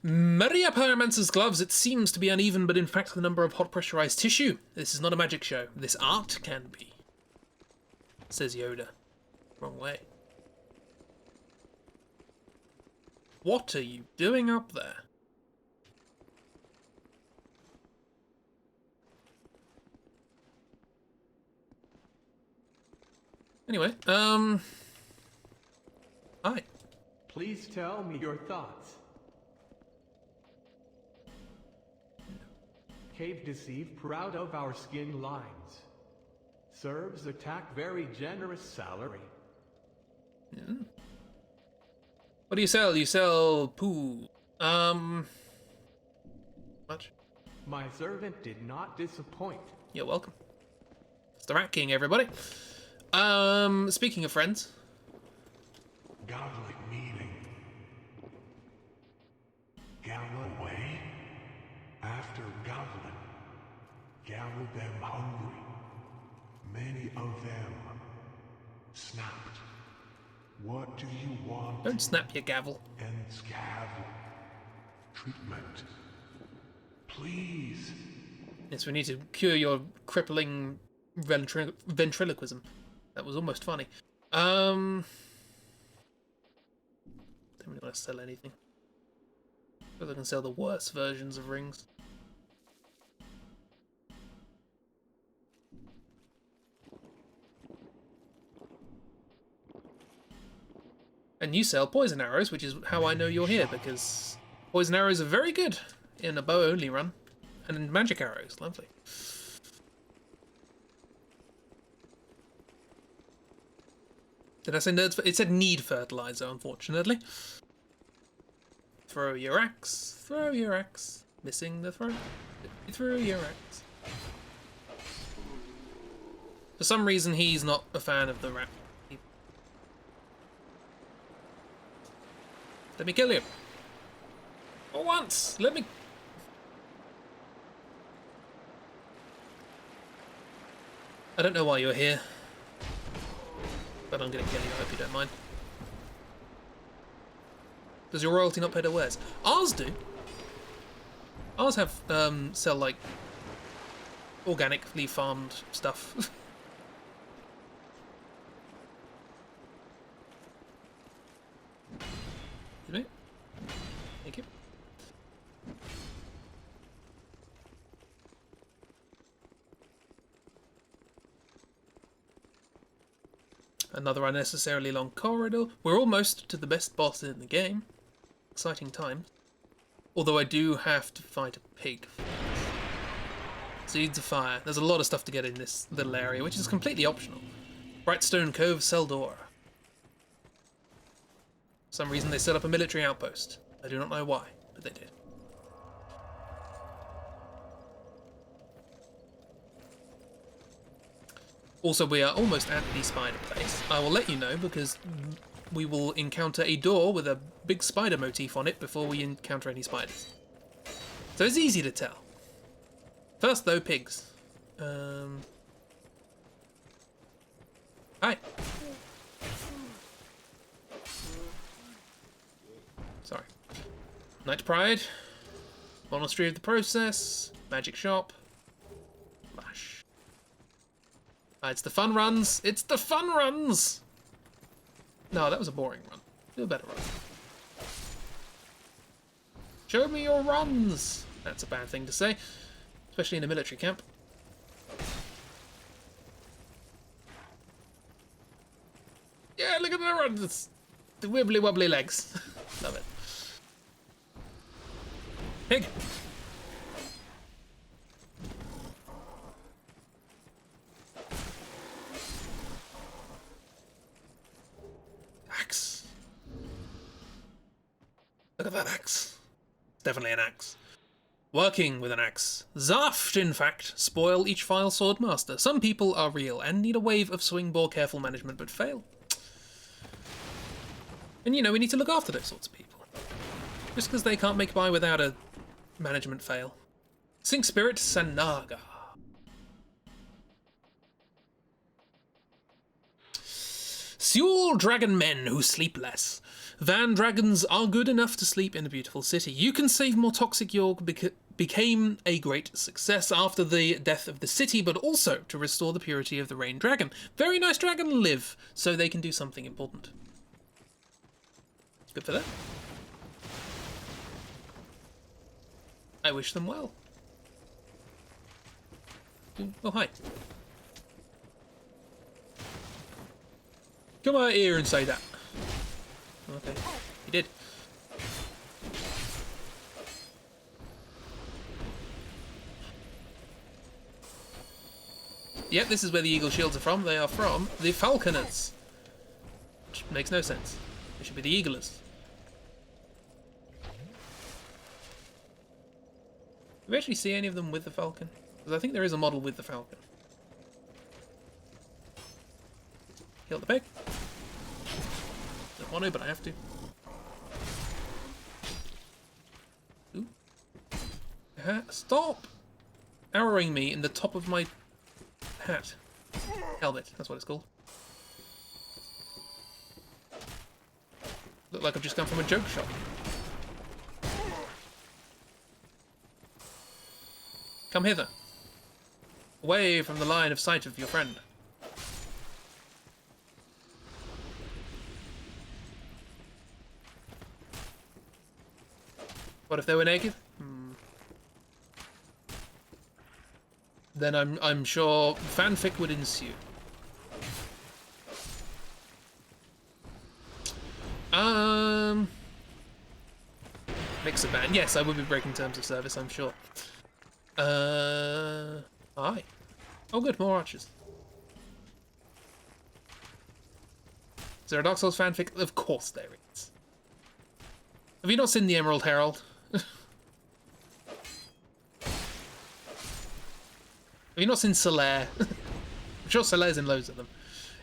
Maria Pyromancer's gloves. It seems to be uneven, but in fact the number of hot pressurized tissue. This is not a magic show. This art can be. Says Yoda. Wrong way. What are you doing up there? Anyway, hi. Please tell me your thoughts. Cave Deceive, proud of our skin lines. Serbs attack, very generous salary. Yeah. What do you sell? You sell poo. Much? My servant did not disappoint. You're welcome. It's the Rat King, everybody. Speaking of friends. Godlike meeting. Gala way? After Goblin. Gather them hungry. Many of them snapped. What do you want? Don't snap your gavel. And scavel. Treatment. Please. Yes, we need to cure your crippling ventriloquism. That was almost funny. Don't really want to sell anything. But I can sell the worst versions of rings. And you sell poison arrows, which is how I know you're here, because poison arrows are very good in a bow-only run. And in magic arrows, lovely. Did I say nerds? It said need fertilizer, unfortunately. Throw your axe. Throw your axe. Missing the throw. Throw your axe. For some reason, he's not a fan of the rat. Let me kill you. For once, let me... I don't know why you're here. But I'm gonna kill you, I hope you don't mind. Does your royalty not pay their wares? Ours do. Ours have, sell, like, organically farmed stuff. Excuse me. Thank you. Another unnecessarily long corridor. We're almost to the best boss in the game. Exciting times. Although I do have to fight a pig. Seeds of Fire. There's a lot of stuff to get in this little area, which is completely optional. Brightstone Cove, Seldor. For some reason they set up a military outpost. I do not know why, but they did. Also, we are almost at the spider place. I will let you know because we will encounter a door with a big spider motif on it before we encounter any spiders. So it's easy to tell. First, though, pigs. Hi. Sorry. Night Pride. Monastery of the Process. Magic Shop. Flash. It's the fun runs. It's the fun runs! No, that was a boring run. Do a better run. Show me your runs! That's a bad thing to say. Especially in a military camp. Yeah, look at the runs! The wibbly wobbly legs. Love it. Pig! Axe. Look at that axe. It's definitely an axe. Working with an axe. Zaft, in fact, spoil each file sword master. Some people are real and need a wave of swing bore careful management but fail. And you know, we need to look after those sorts of people. Just because they can't make by without a management fail. Sink Spirit Sanaga. Seul dragon men who sleep less. Van dragons are good enough to sleep in a beautiful city. You can save more toxic York became a great success after the death of the city, but also to restore the purity of the Rain Dragon. Very nice dragon live, so they can do something important. Good for them. I wish them well. Oh, hi. Come out here and say that. Okay, you did. Yep, this is where the eagle shields are from. They are from the falconers. Which makes no sense. They should be the eaglers. Do we actually see any of them with the falcon? Because I think there is a model with the falcon. Kill the pig. Don't want to, but I have to. Ooh. Stop arrowing me in the top of my hat. Helmet, that's what it's called. Look like I've just come from a joke shop. Come hither. Away from the line of sight of your friend. What if they were naked? Then I'm sure fanfic would ensue. Mixer ban. Yes, I would be breaking terms of service, I'm sure. Aye. Oh good, more archers. Is there a Dark Souls fanfic? Of course there is. Have you not seen the Emerald Herald? Have you not seen Solaire? I'm sure Solaire's in loads of them.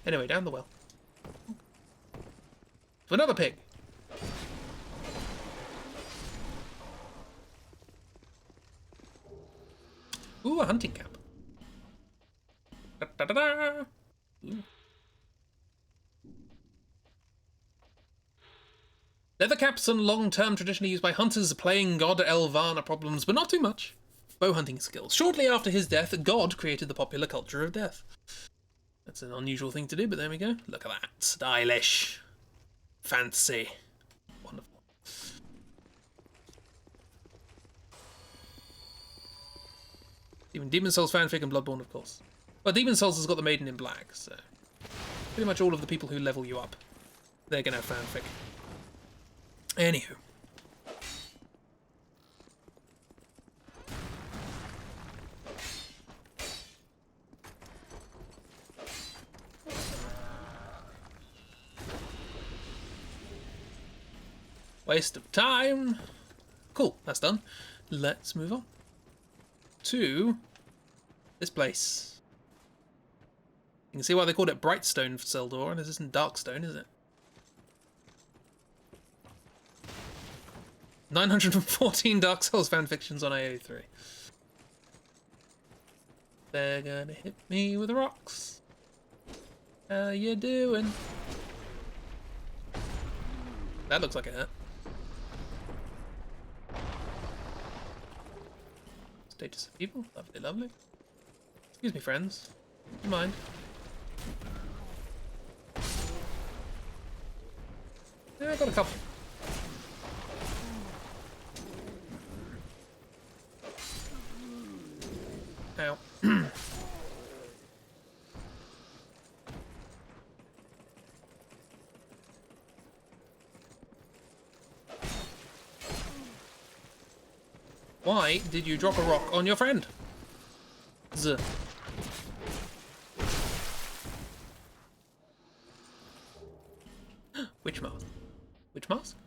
Anyway, down the well. To another pig. Ooh, a hunting camp. Da, da, da, da. Ooh. Leather caps and long-term traditionally used by hunters playing God Elvan are problems, but not too much. Bow hunting skills. Shortly after his death, God created the popular culture of death. That's an unusual thing to do, but there we go. Look at that. Stylish. Fancy. Wonderful. Even Demon Souls fanfic and Bloodborne, of course. Well, Demon Souls has got the Maiden in Black, so pretty much all of the people who level you up, they're gonna have fanfic. Anywho. Waste of time. Cool, that's done. Let's move on to this place. You can see why they called it Brightstone for cell door, and this isn't Darkstone, is it? 914 Dark Souls fanfictions on AO3. They're gonna hit me with rocks. How you doing? That looks like it hurt. Status of people. Lovely, lovely. Excuse me, friends. Do you mind? Yeah, I got a couple. Ow. Why did you drop a rock on your friend? Z. Witch mask. Witch mask?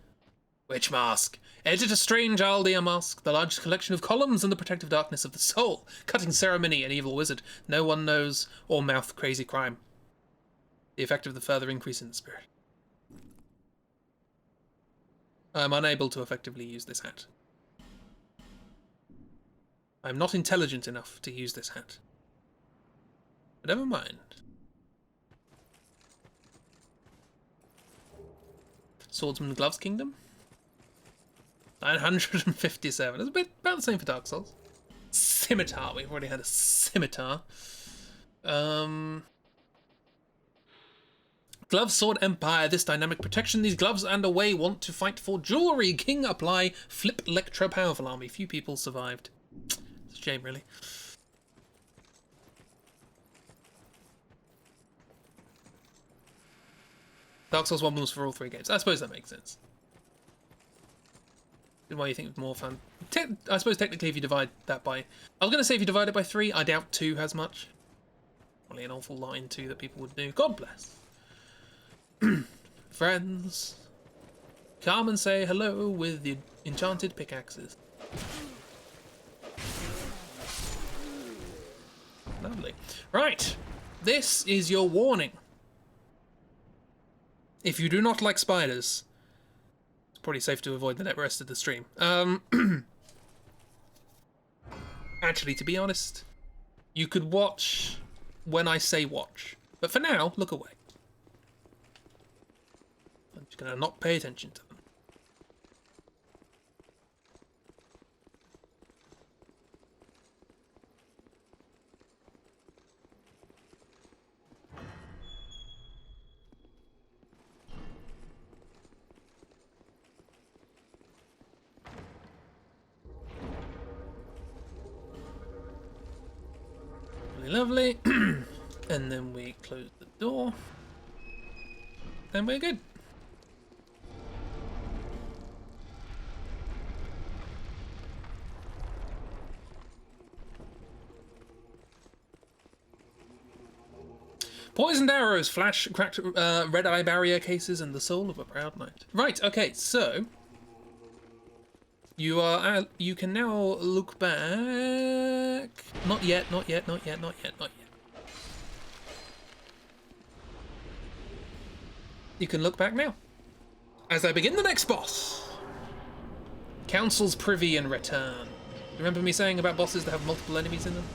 Witch mask. Edged a strange Aldear mask, the largest collection of columns in the protective darkness of the soul. Cutting ceremony, an evil wizard. No one knows, or mouth crazy crime. The effect of the further increase in the spirit. I am unable to effectively use this hat. I am not intelligent enough to use this hat. But never mind. Swordsman Gloves Kingdom? 957. It's a bit about the same for Dark Souls. Scimitar. We've already had a scimitar. Glove Sword Empire. This dynamic protection. These gloves and away want to fight for jewelry. King apply. Flip Electro powerful army. Few people survived. It's a shame, really. Dark Souls 1 was for all 3 games. I suppose that makes sense. Why you think it's more fun? I suppose technically if you divide that by... I was going to say if you divide it by 3, I doubt 2 has much. Only an awful lot in 2 that people would do. God bless. Friends. Come and say hello with the enchanted pickaxes. Lovely. Right. This is your warning. If you do not like spiders... Probably safe to avoid the rest of the stream. Actually, to be honest, you could watch when I say watch. But for now, look away. I'm just going to not pay attention to them. Lovely. And then we close the door. And we're good. Poisoned arrows, flash, cracked red eye barrier cases, and the soul of a proud knight. Right, okay, so... You can now look back. Not yet, not yet, not yet, not yet, not yet. You can look back now. As I begin the next boss. Council's Privy and Return. Remember me saying about bosses that have multiple enemies in them?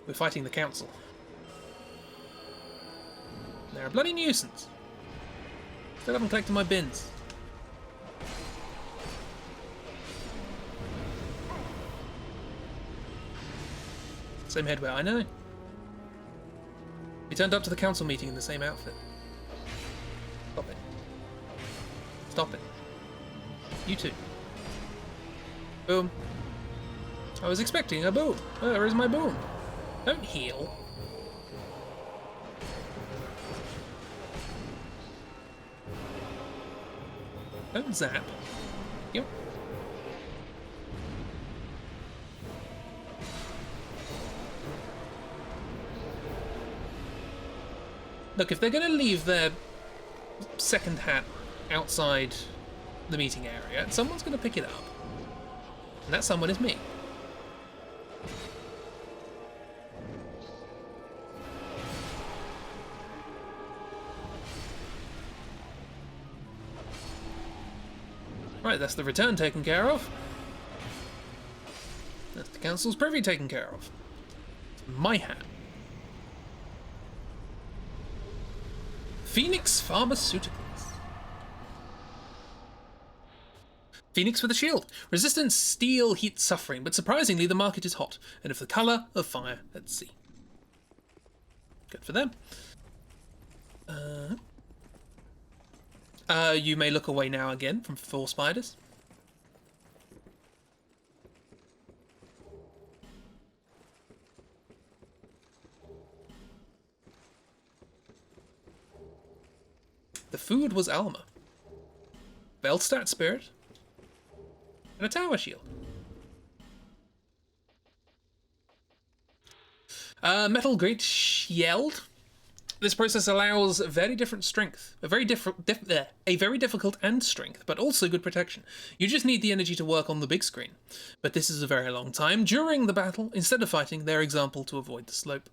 We're fighting the council. They're a bloody nuisance. Still haven't collected my bins. Same headwear, I know. We turned up to the council meeting in the same outfit. Stop it. Stop it. You too. Boom. I was expecting a boom. Where is my boom? Don't heal. Don't zap. Yep. Look, if they're going to leave their second hat outside the meeting area, someone's going to pick it up. And that someone is me. Right, that's the return taken care of. That's the council's privy taken care of. My hat. Phoenix Pharmaceuticals. Phoenix with a shield. Resistance steel heat suffering, but surprisingly the market is hot, and of the colour of fire at sea. Good for them. You may look away now again from 4 spiders. The food was Alma. Velstadt spirit. And a tower shield. Metal Great Shield. This process allows very different strength, a very difficult and strength, but also good protection. You just need the energy to work on the big screen. But this is a very long time. During the battle, instead of fighting, their example to avoid the slope.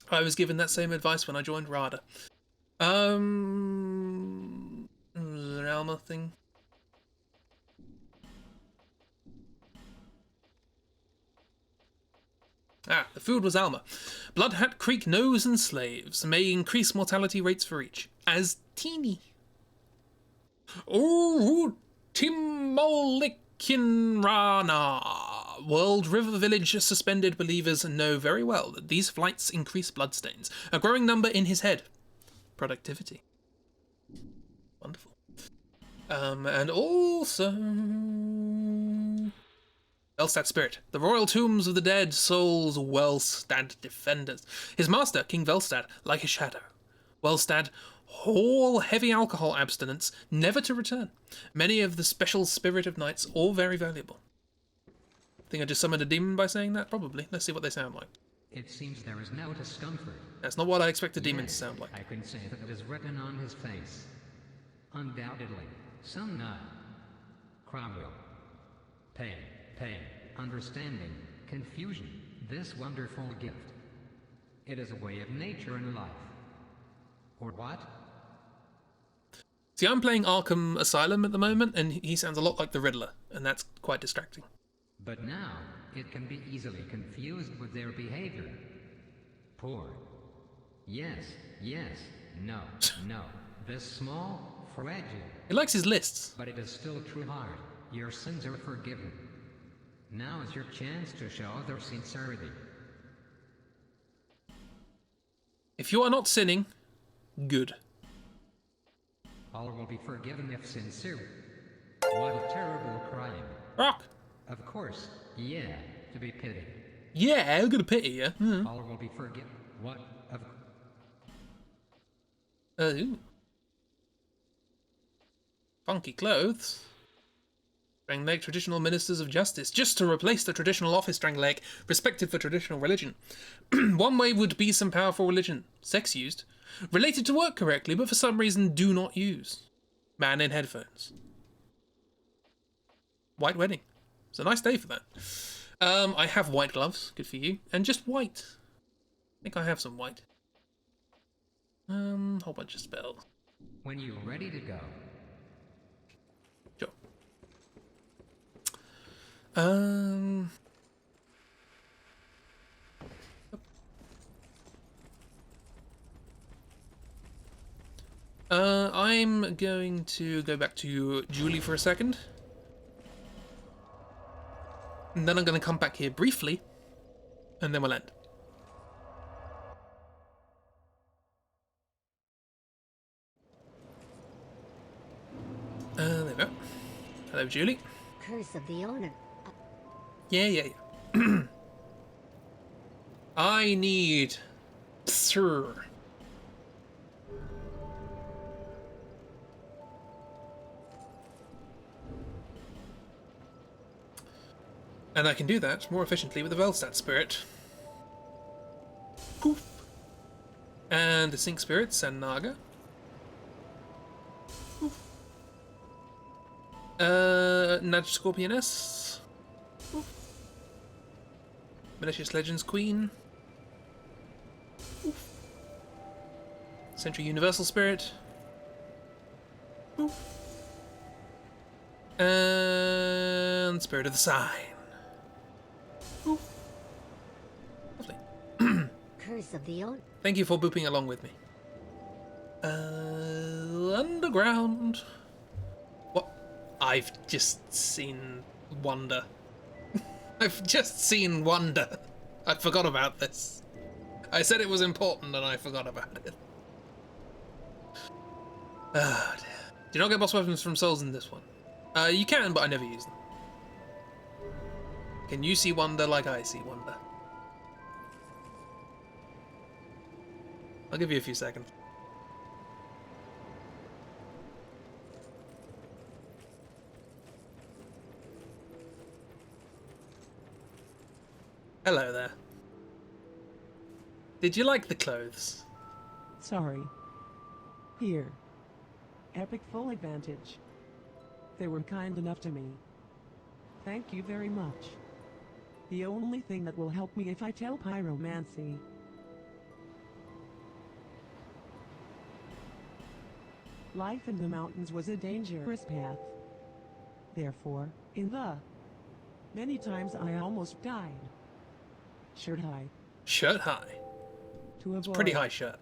I was given that same advice when I joined RADA. An Alma thing. Ah, the food was Alma. Bloodhat Creek Nose and Slaves may increase mortality rates for each. As teeny. Oh, Timolikinrana. World River Village suspended believers know very well that these flights increase bloodstains. A growing number in his head. Productivity. Wonderful. And also... Velstadt Spirit, the royal tombs of the dead souls Wellstad defenders. His master, King Velstad, like a shadow. Wellstad, all heavy alcohol abstinence, never to return. Many of the special spirit of knights, all very valuable. Think I just summoned a demon by saying that? Probably. Let's see what they sound like. It seems there is no discomfort. That's not what I expect a demon to sound like. I can say that it is written on his face. Undoubtedly, some nut. Cromwell. Pain. Pain, understanding, confusion, this wonderful gift. It is a way of nature and life. Or what? See, I'm playing Arkham Asylum at the moment, and he sounds a lot like the Riddler, and that's quite distracting. But now, it can be easily confused with their behavior. Poor. Yes, yes, no, no. This small, fragile. He likes his lists. But it is still true hard. Your sins are forgiven. Now is your chance to show their sincerity. If you are not sinning, good. All will be forgiven if sincere. What a terrible crime. Rock! Of course, yeah, to be pitied. Yeah, I'm gonna pity you. Mm. All will be forgiven. What of... Ooh. Funky clothes. Drangleic traditional ministers of justice, just to replace the traditional office Drangleic, respected for traditional religion. One way would be some powerful religion, sex used, related to work correctly, but for some reason do not use. Man in headphones. White wedding. It's a nice day for that. I have white gloves, good for you, and just white. I think I have some white. Whole bunch of spells. When you're ready to go. Sure. I'm going to go back to Julie for a second. And then I'm going to come back here briefly, and then we'll end. There we go. Hello, Julie. Curse of the owner. Yeah. I need... Sir. And I can do that more efficiently with the Velstadt Spirit. Poof. And the Sync Spirit, Sannaga. Poof. Nudge Scorpioness. Poof. Malicious Legends Queen. Poof. Sentry Universal Spirit. Poof. And Spirit of the Sign. Ooh. Lovely. Curse of the old. Thank you for booping along with me. Underground. What? I've just seen Wonder. I've just seen Wonder. I forgot about this. I said it was important and I forgot about it. Oh, dear. Do you not get boss weapons from souls in this one? You can, but I never use them. Can you see Wonder like I see Wonder? I'll give you a few seconds. Hello there. Did you like the clothes? Sorry. Here. Epic full advantage. They were kind enough to me. Thank you very much. The only thing that will help me if I tell pyromancy. Life in the mountains was a dangerous path. Therefore, in the many times I almost died. Shirt high. Shirt high. To avoid. It's pretty high shirt.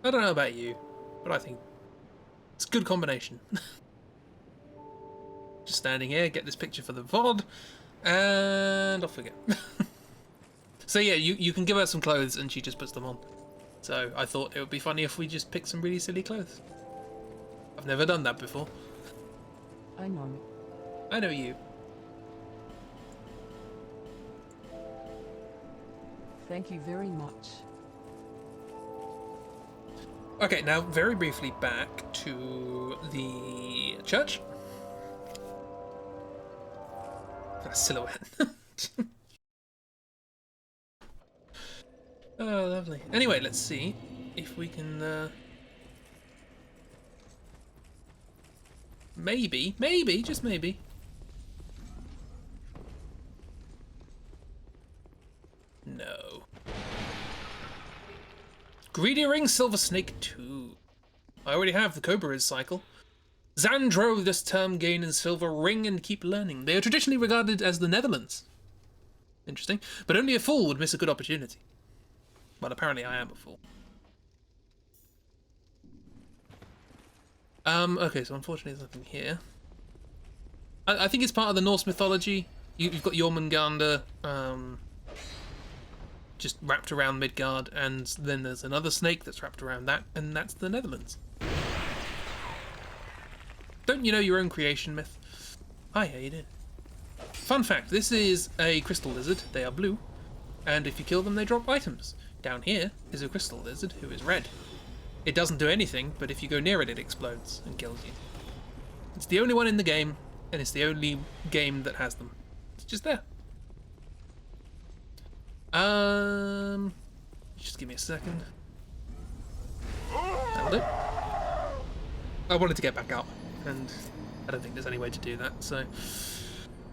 I don't know about you, but I think it's a good combination. Just standing here, get this picture for the VOD, and off we go. So yeah, you can give her some clothes and she just puts them on. So I thought it would be funny if we just picked some really silly clothes. I've never done that before. I know. I know you. Thank you very much. Okay, now very briefly back to the church. A silhouette. Oh, lovely. Anyway, let's see if we can maybe, just maybe. No. Greedy Ring Silver Snake 2. I already have the Cobra's cycle. Xandro this term gain in Silver Ring and keep learning. They are traditionally regarded as the Netherlands. Interesting. But only a fool would miss a good opportunity. Well, apparently I am a fool. Okay, so unfortunately there's nothing here. I think it's part of the Norse mythology. You've got Jormungandr, just wrapped around Midgard, and then there's another snake that's wrapped around that, and that's the Netherlands. Don't you know your own creation myth? Hi, how you doing? Fun fact, this is a crystal lizard. They are blue, and if you kill them, they drop items. Down here is a crystal lizard who is red. It doesn't do anything, but if you go near it, it explodes and kills you. It's the only one in the game, and it's the only game that has them. It's just there. Just give me a second. That'll do. I wanted to get back up, and I don't think there's any way to do that, so...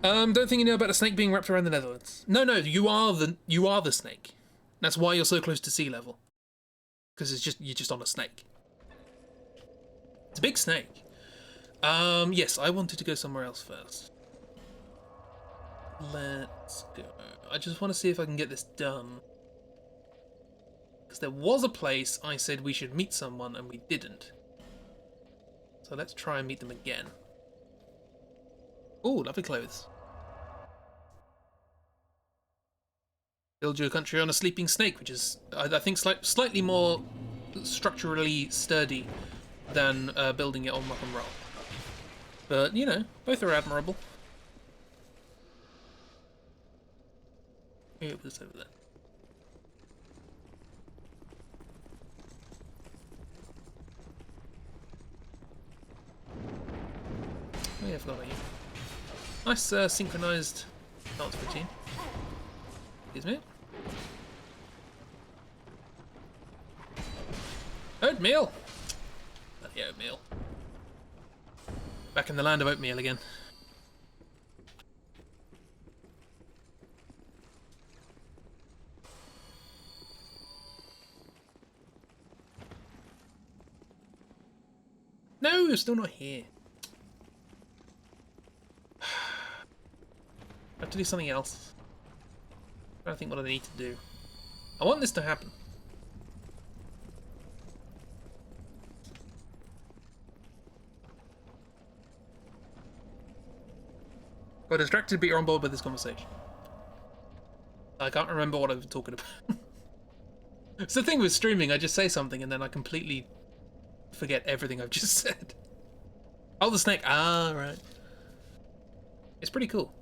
don't think you know about a snake being wrapped around the Netherlands. No, you are the snake. That's why you're so close to sea level. Because you're just on a snake. It's a big snake. Yes, I wanted to go somewhere else first. Let's go. I just want to see if I can get this done. Because there was a place I said we should meet someone and we didn't. So let's try and meet them again. Ooh, lovely clothes. Build your country on a sleeping snake, which is, I think, slightly more structurally sturdy than building it on rock and roll. But, you know, both are admirable. It was over there. Oh yeah, I forgot about you. Nice synchronised dance routine. Excuse me. Oatmeal! Bloody oatmeal. Back in the land of oatmeal again. No, you're still not here. I have to do something else. I don't think what I need to do. I want this to happen. Got distracted, but you're on board with this conversation. I can't remember what I was talking about. It's the thing with streaming, I just say something and then I completely forget everything I've just said. Oh, the snake. Ah, right. It's pretty cool.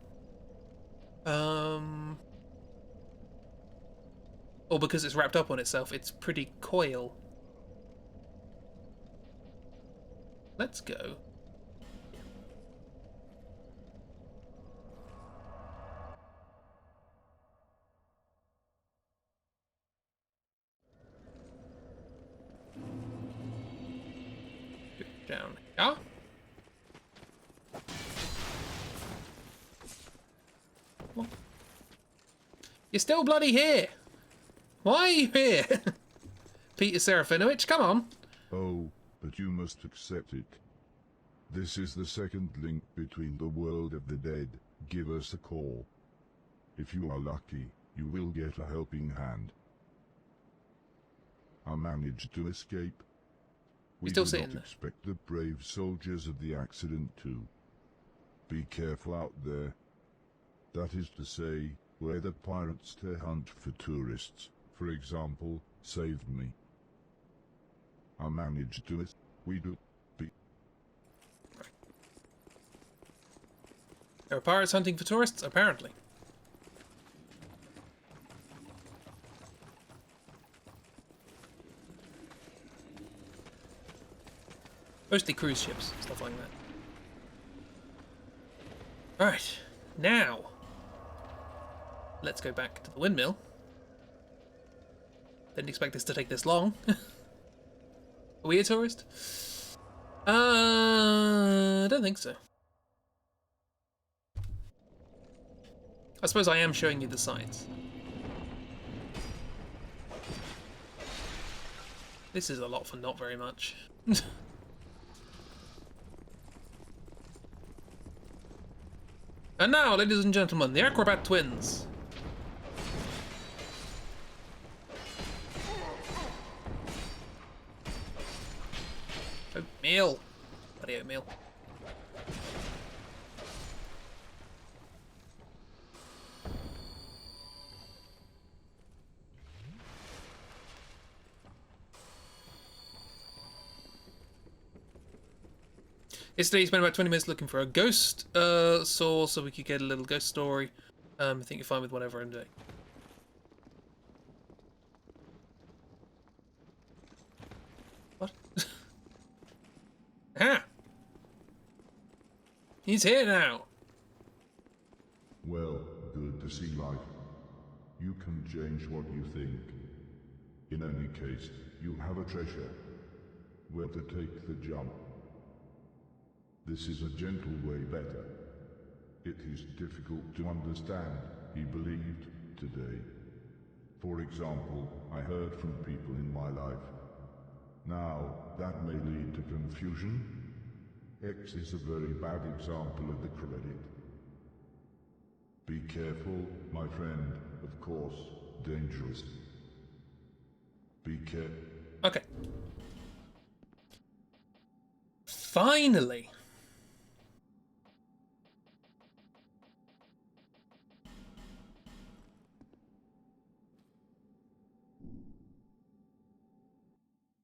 Or because it's wrapped up on itself, it's pretty coil. Let's go. Down here. What? You're still bloody here. Why are you here? Peter Serafinovich, come on. Oh, but you must accept it. This is the second link between the world of the dead. Give us a call. If you are lucky, you will get a helping hand. I managed to escape. We still do sitting not there. expect the brave soldiers of the accident to. Be careful out there. That is to say, where the pirates to hunt for tourists, for example, saved me. I managed to we do be. There are pirates hunting for tourists, apparently. Mostly cruise ships, stuff like that. Alright, now let's go back to the windmill. Didn't expect this to take this long. Are we a tourist? I don't think so. I suppose I am showing you the sights. This is a lot for not very much. And now, ladies and gentlemen, the Acrobat Twins. Oatmeal. Bloody oatmeal. Yesterday he spent about 20 minutes looking for a ghost source so we could get a little ghost story. I think you're fine with whatever I'm doing. What? Ah! He's here now! Well, good to see life. You can change what you think. In any case, you have a treasure. Where to take the jump? This is a gentle way better. It is difficult to understand, he believed, today. For example, I heard from people in my life. Now, that may lead to confusion. X is a very bad example of the credit. Be careful, my friend, of course, dangerous. Be careful. Okay. Finally!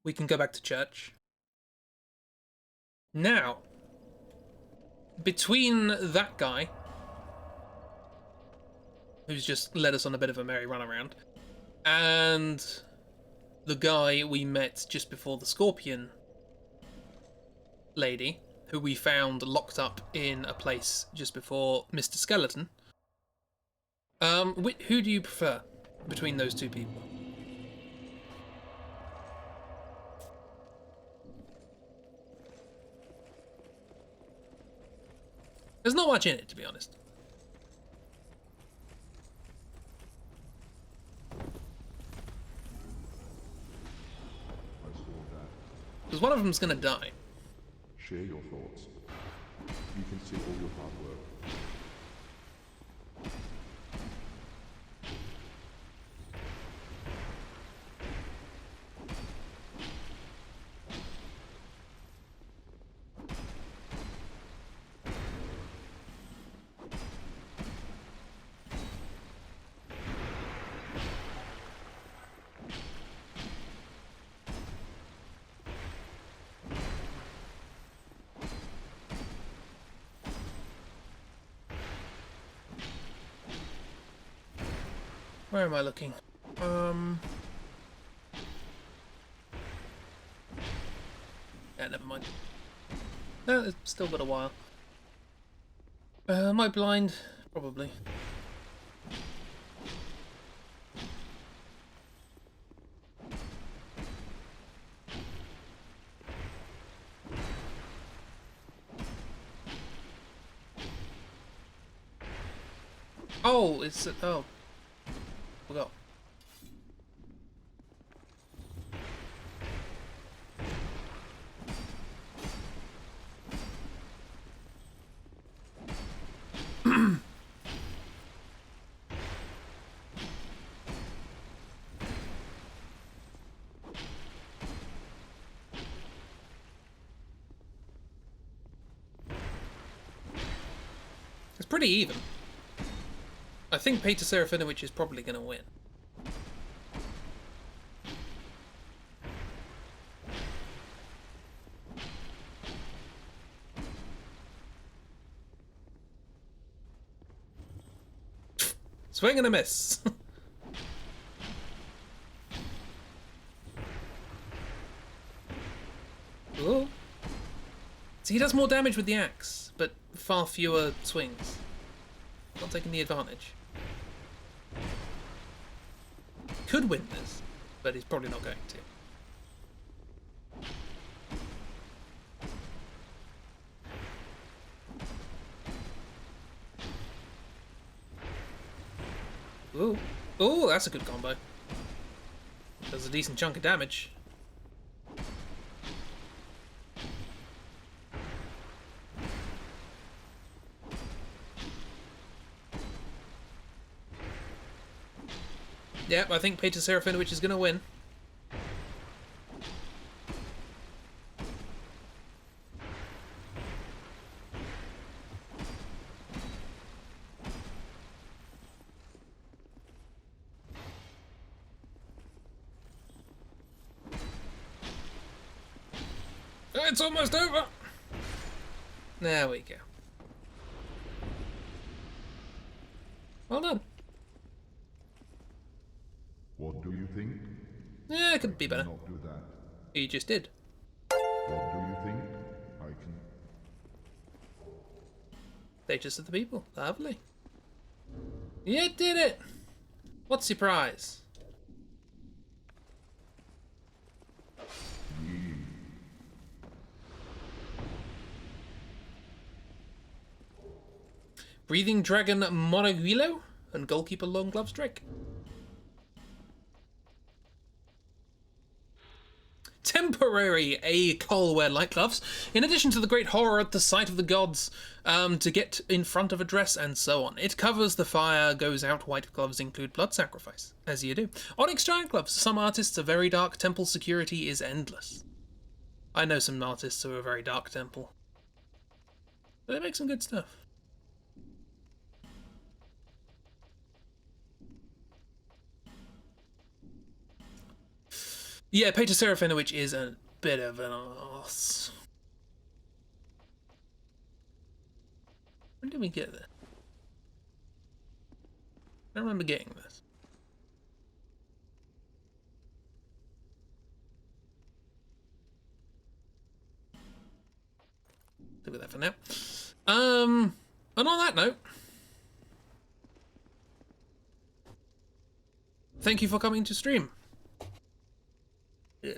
We can go back to church. Now, between that guy, who's just led us on a bit of a merry runaround, and the guy we met just before the Scorpion lady, who we found locked up in a place just before Mr. Skeleton, who do you prefer between those two people? There's not much in it, to be honest. Because one of them's gonna die. Share your thoughts. You can see all your hard work. Where am I looking? Yeah, never mind. No, it's still got a while. Am I blind? Probably. Oh, it's oh. Forgot. It's pretty even. I think Peter Serafinovich is probably going to win. Swing and a miss. Ooh. See, he does more damage with the axe, but far fewer swings. Not taking the advantage. Could win this, but he's probably not going to. Ooh. Ooh, that's a good combo. Does a decent chunk of damage. Yep, I think Peter Serafinovich is going to win. It's almost over. There we go. Well done. What do you think? Yeah, it could be better. Not do that. You just did. What do you think? I can. Status of the people. Lovely. You did it. What's your prize? Breathing Dragon Monaguillo and Goalkeeper Long Gloves Drake. Temporary A. Cole wear light gloves, in addition to the great horror at the sight of the gods, to get in front of a dress and so on. It covers the fire, goes out. White gloves include blood sacrifice, as you do. Onyx giant gloves. Some artists are very dark. Temple security is endless. I know some artists who are very dark temple. But they make some good stuff. Yeah, Peter Serafinovich is a bit of an arse. When did we get this? I don't remember getting this. Look at that for now. And on that note, thank you for coming to stream. Yeah.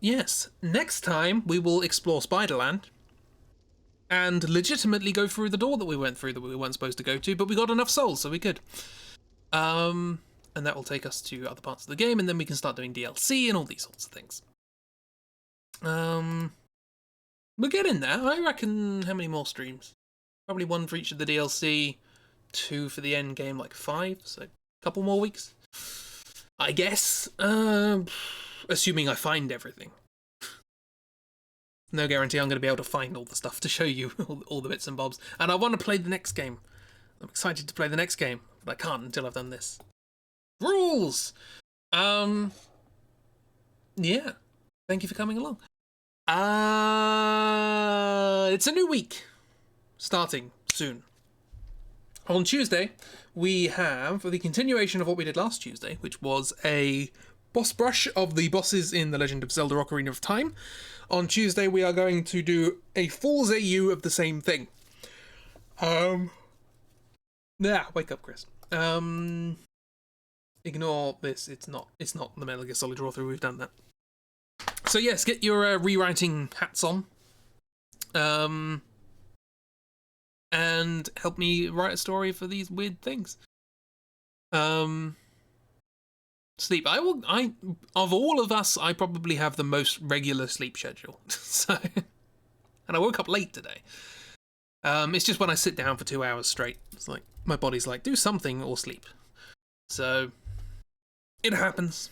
Yes. Next time we will explore Spiderland and legitimately go through the door that we went through that we weren't supposed to go to, but we got enough souls, so we could. And that will take us to other parts of the game, and then we can start doing DLC and all these sorts of things. We're getting there. I reckon. How many more streams? Probably one for each of the DLC, 2 for the end game, like 5. So a couple more weeks, I guess. Assuming I find everything. No guarantee I'm going to be able to find all the stuff to show you, all the bits and bobs. And I want to play the next game. I'm excited to play the next game, but I can't until I've done this. Rules! Yeah. Thank you for coming along. It's a new week. Starting soon. On Tuesday, we have the continuation of what we did last Tuesday, which was a boss brush of the bosses in The Legend of Zelda Ocarina of Time. On Tuesday, we are going to do a full ZU of the same thing. Yeah, wake up, Chris. Ignore this. It's not the Metal Gear Solid draw-through. We've done that. So yes, get your rewriting hats on. And help me write a story for these weird things. Sleep. Of all of us, I probably have the most regular sleep schedule. So, and I woke up late today. It's just when I sit down for 2 hours straight, it's like my body's like, do something or sleep. So, it happens.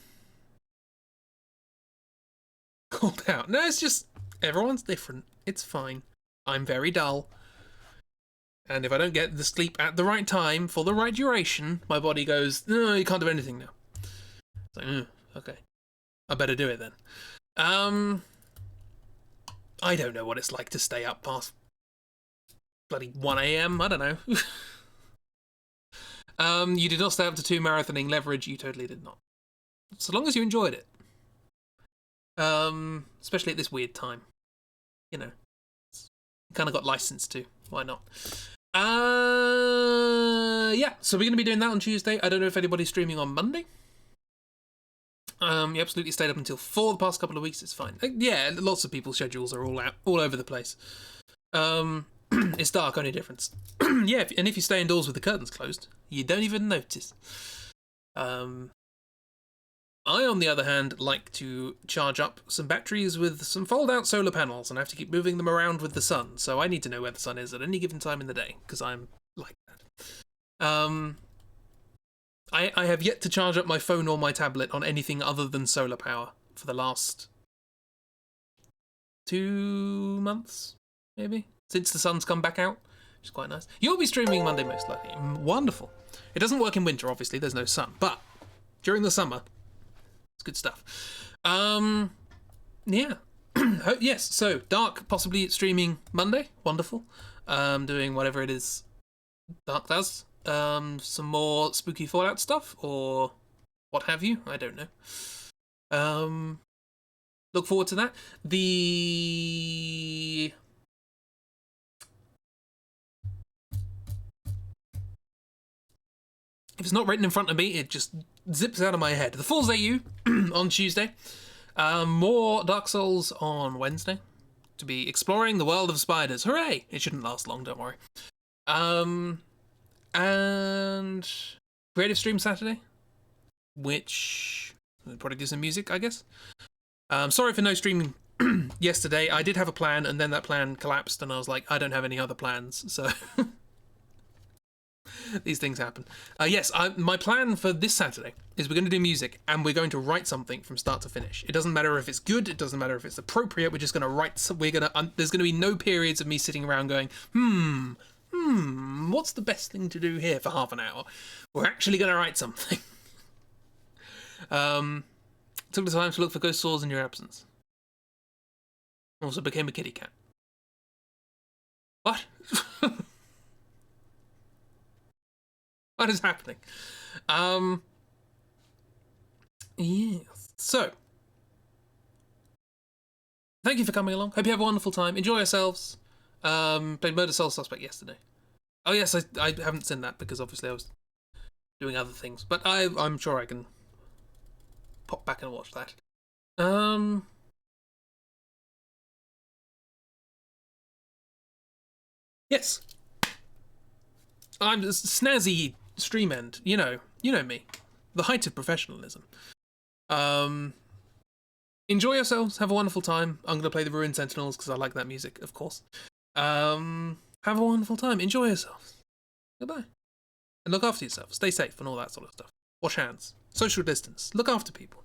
Called out. No, it's just everyone's different. It's fine. I'm very dull. And if I don't get the sleep at the right time for the right duration, my body goes, no, you can't do anything now. It's like, okay. I better do it then. I don't know what it's like to stay up past bloody 1 a.m. I don't know. You did not stay up to 2 marathoning leverage. You totally did not. So long as you enjoyed it. Especially at this weird time. You know. Kind of got licensed to. Why not? Yeah, so we're going to be doing that on Tuesday. I don't know if anybody's streaming on Monday. You absolutely stayed up until 4 the past couple of weeks. It's fine. Yeah, lots of people's schedules are all over the place. It's dark, only difference. Yeah, and if you stay indoors with the curtains closed, you don't even notice. I, on the other hand, like to charge up some batteries with some fold-out solar panels, and I have to keep moving them around with the sun, so I need to know where the sun is at any given time in the day, because I'm like that. I have yet to charge up my phone or my tablet on anything other than solar power for the last 2 months, maybe, since the sun's come back out, which is quite nice. You'll be streaming Monday most likely. Wonderful. It doesn't work in winter, obviously, there's no sun, but during the summer, it's good stuff. Yeah. Yes, so Dark possibly streaming Monday. Wonderful. Doing whatever it is Dark does. Some more spooky Fallout stuff or what have you. I don't know. Look forward to that. If it's not written in front of me, it just zips out of my head. The Fool's AU on Tuesday. More Dark Souls on Wednesday. To be exploring the world of spiders. Hooray! It shouldn't last long, don't worry. And Creative Stream Saturday. Which we'll probably do some music, I guess. Sorry for no streaming yesterday. I did have a plan, and then that plan collapsed, and I was like, I don't have any other plans, so... These things happen. Yes, my plan for this Saturday is we're going to do music and we're going to write something from start to finish. It doesn't matter if it's good, it doesn't matter if it's appropriate, we're just going to write, there's going to be no periods of me sitting around going, what's the best thing to do here for half an hour? We're actually going to write something. Took the time to look for ghost swords in your absence. Also became a kitty cat. What? What is happening? Yeah. So, thank you for coming along. Hope you have a wonderful time. Enjoy yourselves. Played Murder Soul Suspect yesterday. Oh yes, I haven't seen that because obviously I was doing other things. But I'm sure I can pop back and watch that. Yes. I'm snazzy stream end, you know me, the height of professionalism. enjoy yourselves. Have a wonderful time. I'm going to play the Ruined Sentinels because I like that music, of course. Have a wonderful time. Enjoy yourselves. Goodbye. And look after yourself. Stay safe and all that sort of stuff. Wash hands. Social distance. Look after people.